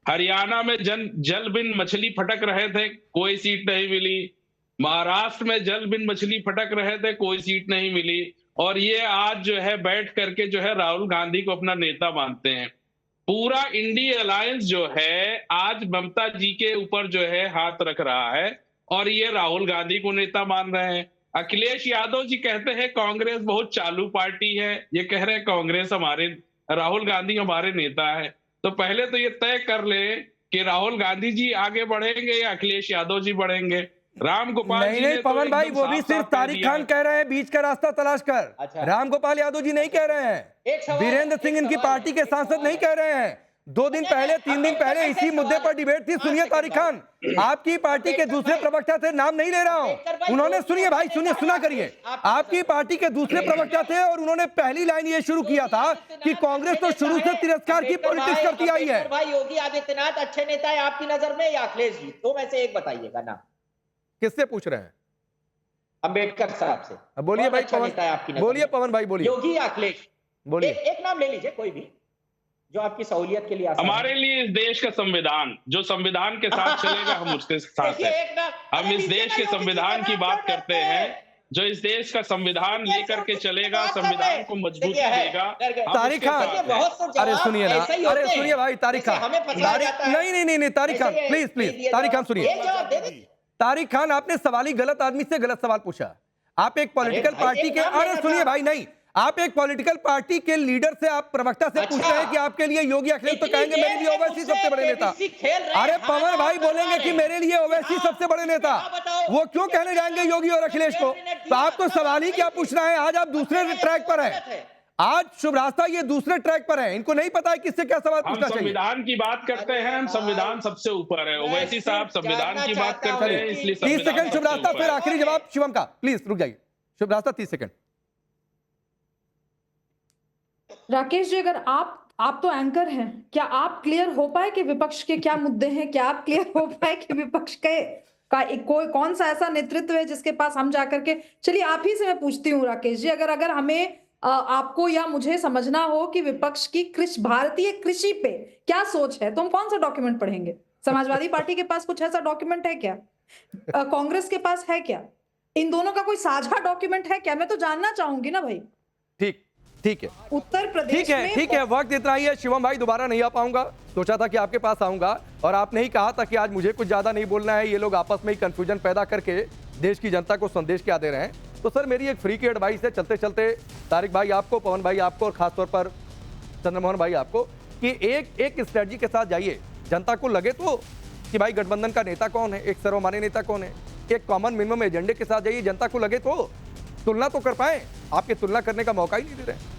हरियाणा में जल बिन मछली फटक रहे थे, कोई सीट नहीं मिली। महाराष्ट्र में जल बिन मछली फटक रहे थे, कोई सीट नहीं मिली। और ये आज जो है बैठ करके जो है राहुल गांधी को अपना नेता मानते हैं। पूरा इंडिया अलायंस जो है आज ममता जी के ऊपर जो है हाथ रख रहा है और ये राहुल गांधी को नेता मान रहे हैं। अखिलेश यादव जी कहते हैं कांग्रेस बहुत चालू पार्टी है, ये कह रहे हैं कांग्रेस हमारे, राहुल गांधी हमारे नेता है। तो पहले तो ये तय कर ले कि राहुल गांधी जी आगे बढ़ेंगे या अखिलेश यादव जी बढ़ेंगे। राम गोपाल नहीं पवन भाई, वो भी सिर्फ तारिक खान कह रहे हैं बीच का रास्ता तलाश कर। अच्छा। राम गोपाल यादव जी नहीं कह रहे हैं, वीरेंद्र सिंह इनकी पार्टी के सांसद नहीं कह रहे हैं, 2 दिन पहले 3 दिन पहले इसी मुद्दे पर डिबेट थी। सुनिए तारिक खान, आपकी पार्टी के दूसरे प्रवक्ता थे, नाम नहीं ले रहा हूं, उन्होंने, सुनिए भाई, सुनिए, सुना करिए, आपकी पार्टी के दूसरे प्रवक्ता थे और उन्होंने पहली लाइन ये शुरू किया था कि कांग्रेस तो शुरू से तिरस्कार की पॉलिटिक्स करती आई है। भाई योगी आदित्यनाथ अच्छे नेता है आपकी नजर में या अखिलेश जी? दो में से एक बताइएगा ना। किससे पूछ रहे हैं? अंबेडकर साहब से। बोलिए भाई पवन, बोलिए पवन भाई, बोलिए। योगी या अखिलेश, बोलिए। एक नाम ले लीजिए कोई भी जो आपकी सहूलियत के लिए आसान है। हमारे लिए इस देश का संविधान, जो संविधान के साथ चलेगा हम उसके साथ हैं। हम इस देश के संविधान की बात करते हैं, जो इस देश का संविधान लेकर के चलेगा, संविधान को मजबूती देगा। तारिक खान, अरे सुनिए ना, अरे सुनिए भाई तारिक खान, नहीं तारिक खान, प्लीज तारिक खान सुनिए। तारिक खान, आपने सवाल ही गलत आदमी से गलत सवाल पूछा। आप एक पॉलिटिकल पार्टी के, अरे सुनिए भाई, नहीं, आप एक पॉलिटिकल पार्टी के लीडर से, आप प्रवक्ता से पूछ रहे हैं कि आपके लिए योगी अखिलेश, तो कहेंगे मेरे लिए ओवैसी सबसे बड़े नेता। अरे पवन भाई बोलेंगे कि मेरे लिए ओवैसी सबसे बड़े नेता, वो क्यों कहने जाएंगे योगी और अखिलेश को? तो आपको सवाल ही क्या पूछना है? आज आप दूसरे ट्रैक पर है, आज शुभ रास्ता ये दूसरे ट्रैक पर है, इनको नहीं पता है किससे क्या सवाल पूछना चाहिए। संविधान की बात करते हैं, हम संविधान सबसे ऊपर है। ओवैसी साहब संविधान की बात करते हैं, इसलिए 30 सेकंड शुभ रास्ता, फिर आखिरी जवाब शिवम का, प्लीज रुक जाइए। शुभ रास्ता 30 सेकंड। राकेश जी, अगर आप तो एंकर हैं, क्या आप क्लियर हो पाए कि विपक्ष के क्या मुद्दे हैं? क्या आप क्लियर हो पाए कि विपक्ष कोई कौन सा ऐसा नेतृत्व है जिसके पास हम जाकर के, चलिए आप ही से मैं पूछती हूँ राकेश जी, अगर हमें आपको या मुझे समझना हो कि विपक्ष की भारतीय कृषि पे क्या सोच है, तो हम कौन सा डॉक्यूमेंट पढ़ेंगे? समाजवादी पार्टी के पास कुछ ऐसा डॉक्यूमेंट है क्या? कांग्रेस के पास है क्या? इन दोनों का कोई साझा डॉक्यूमेंट है क्या? मैं तो जानना चाहूंगी ना भाई। ठीक है, उत्तर प्रदेश ठीक है, वक्त इतना ही है। शिवम भाई दोबारा नहीं आ पाऊंगा, सोचा था कि आपके पास आऊंगा और आपने ही कहा था कि आज मुझे कुछ ज्यादा नहीं बोलना है, ये लोग आपस में ही कंफ्यूजन पैदा करके देश की जनता को संदेश क्या दे रहे हैं। तो सर मेरी एक फ्री की एडवाइस है, चलते चलते तारिक भाई आपको, पवन भाई आपको और खासतौर पर चंद्रमोहन भाई आपको, कि एक स्ट्रेटजी के साथ जाइए। जनता को लगे तो कि भाई गठबंधन का नेता कौन है, एक सर्वमान्य नेता कौन है, एक कॉमन मिनिमम एजेंडे के साथ जाइए। जनता को लगे तो तुलना तो कर पाए, आपके तुलना करने का मौका ही नहीं दे रहे।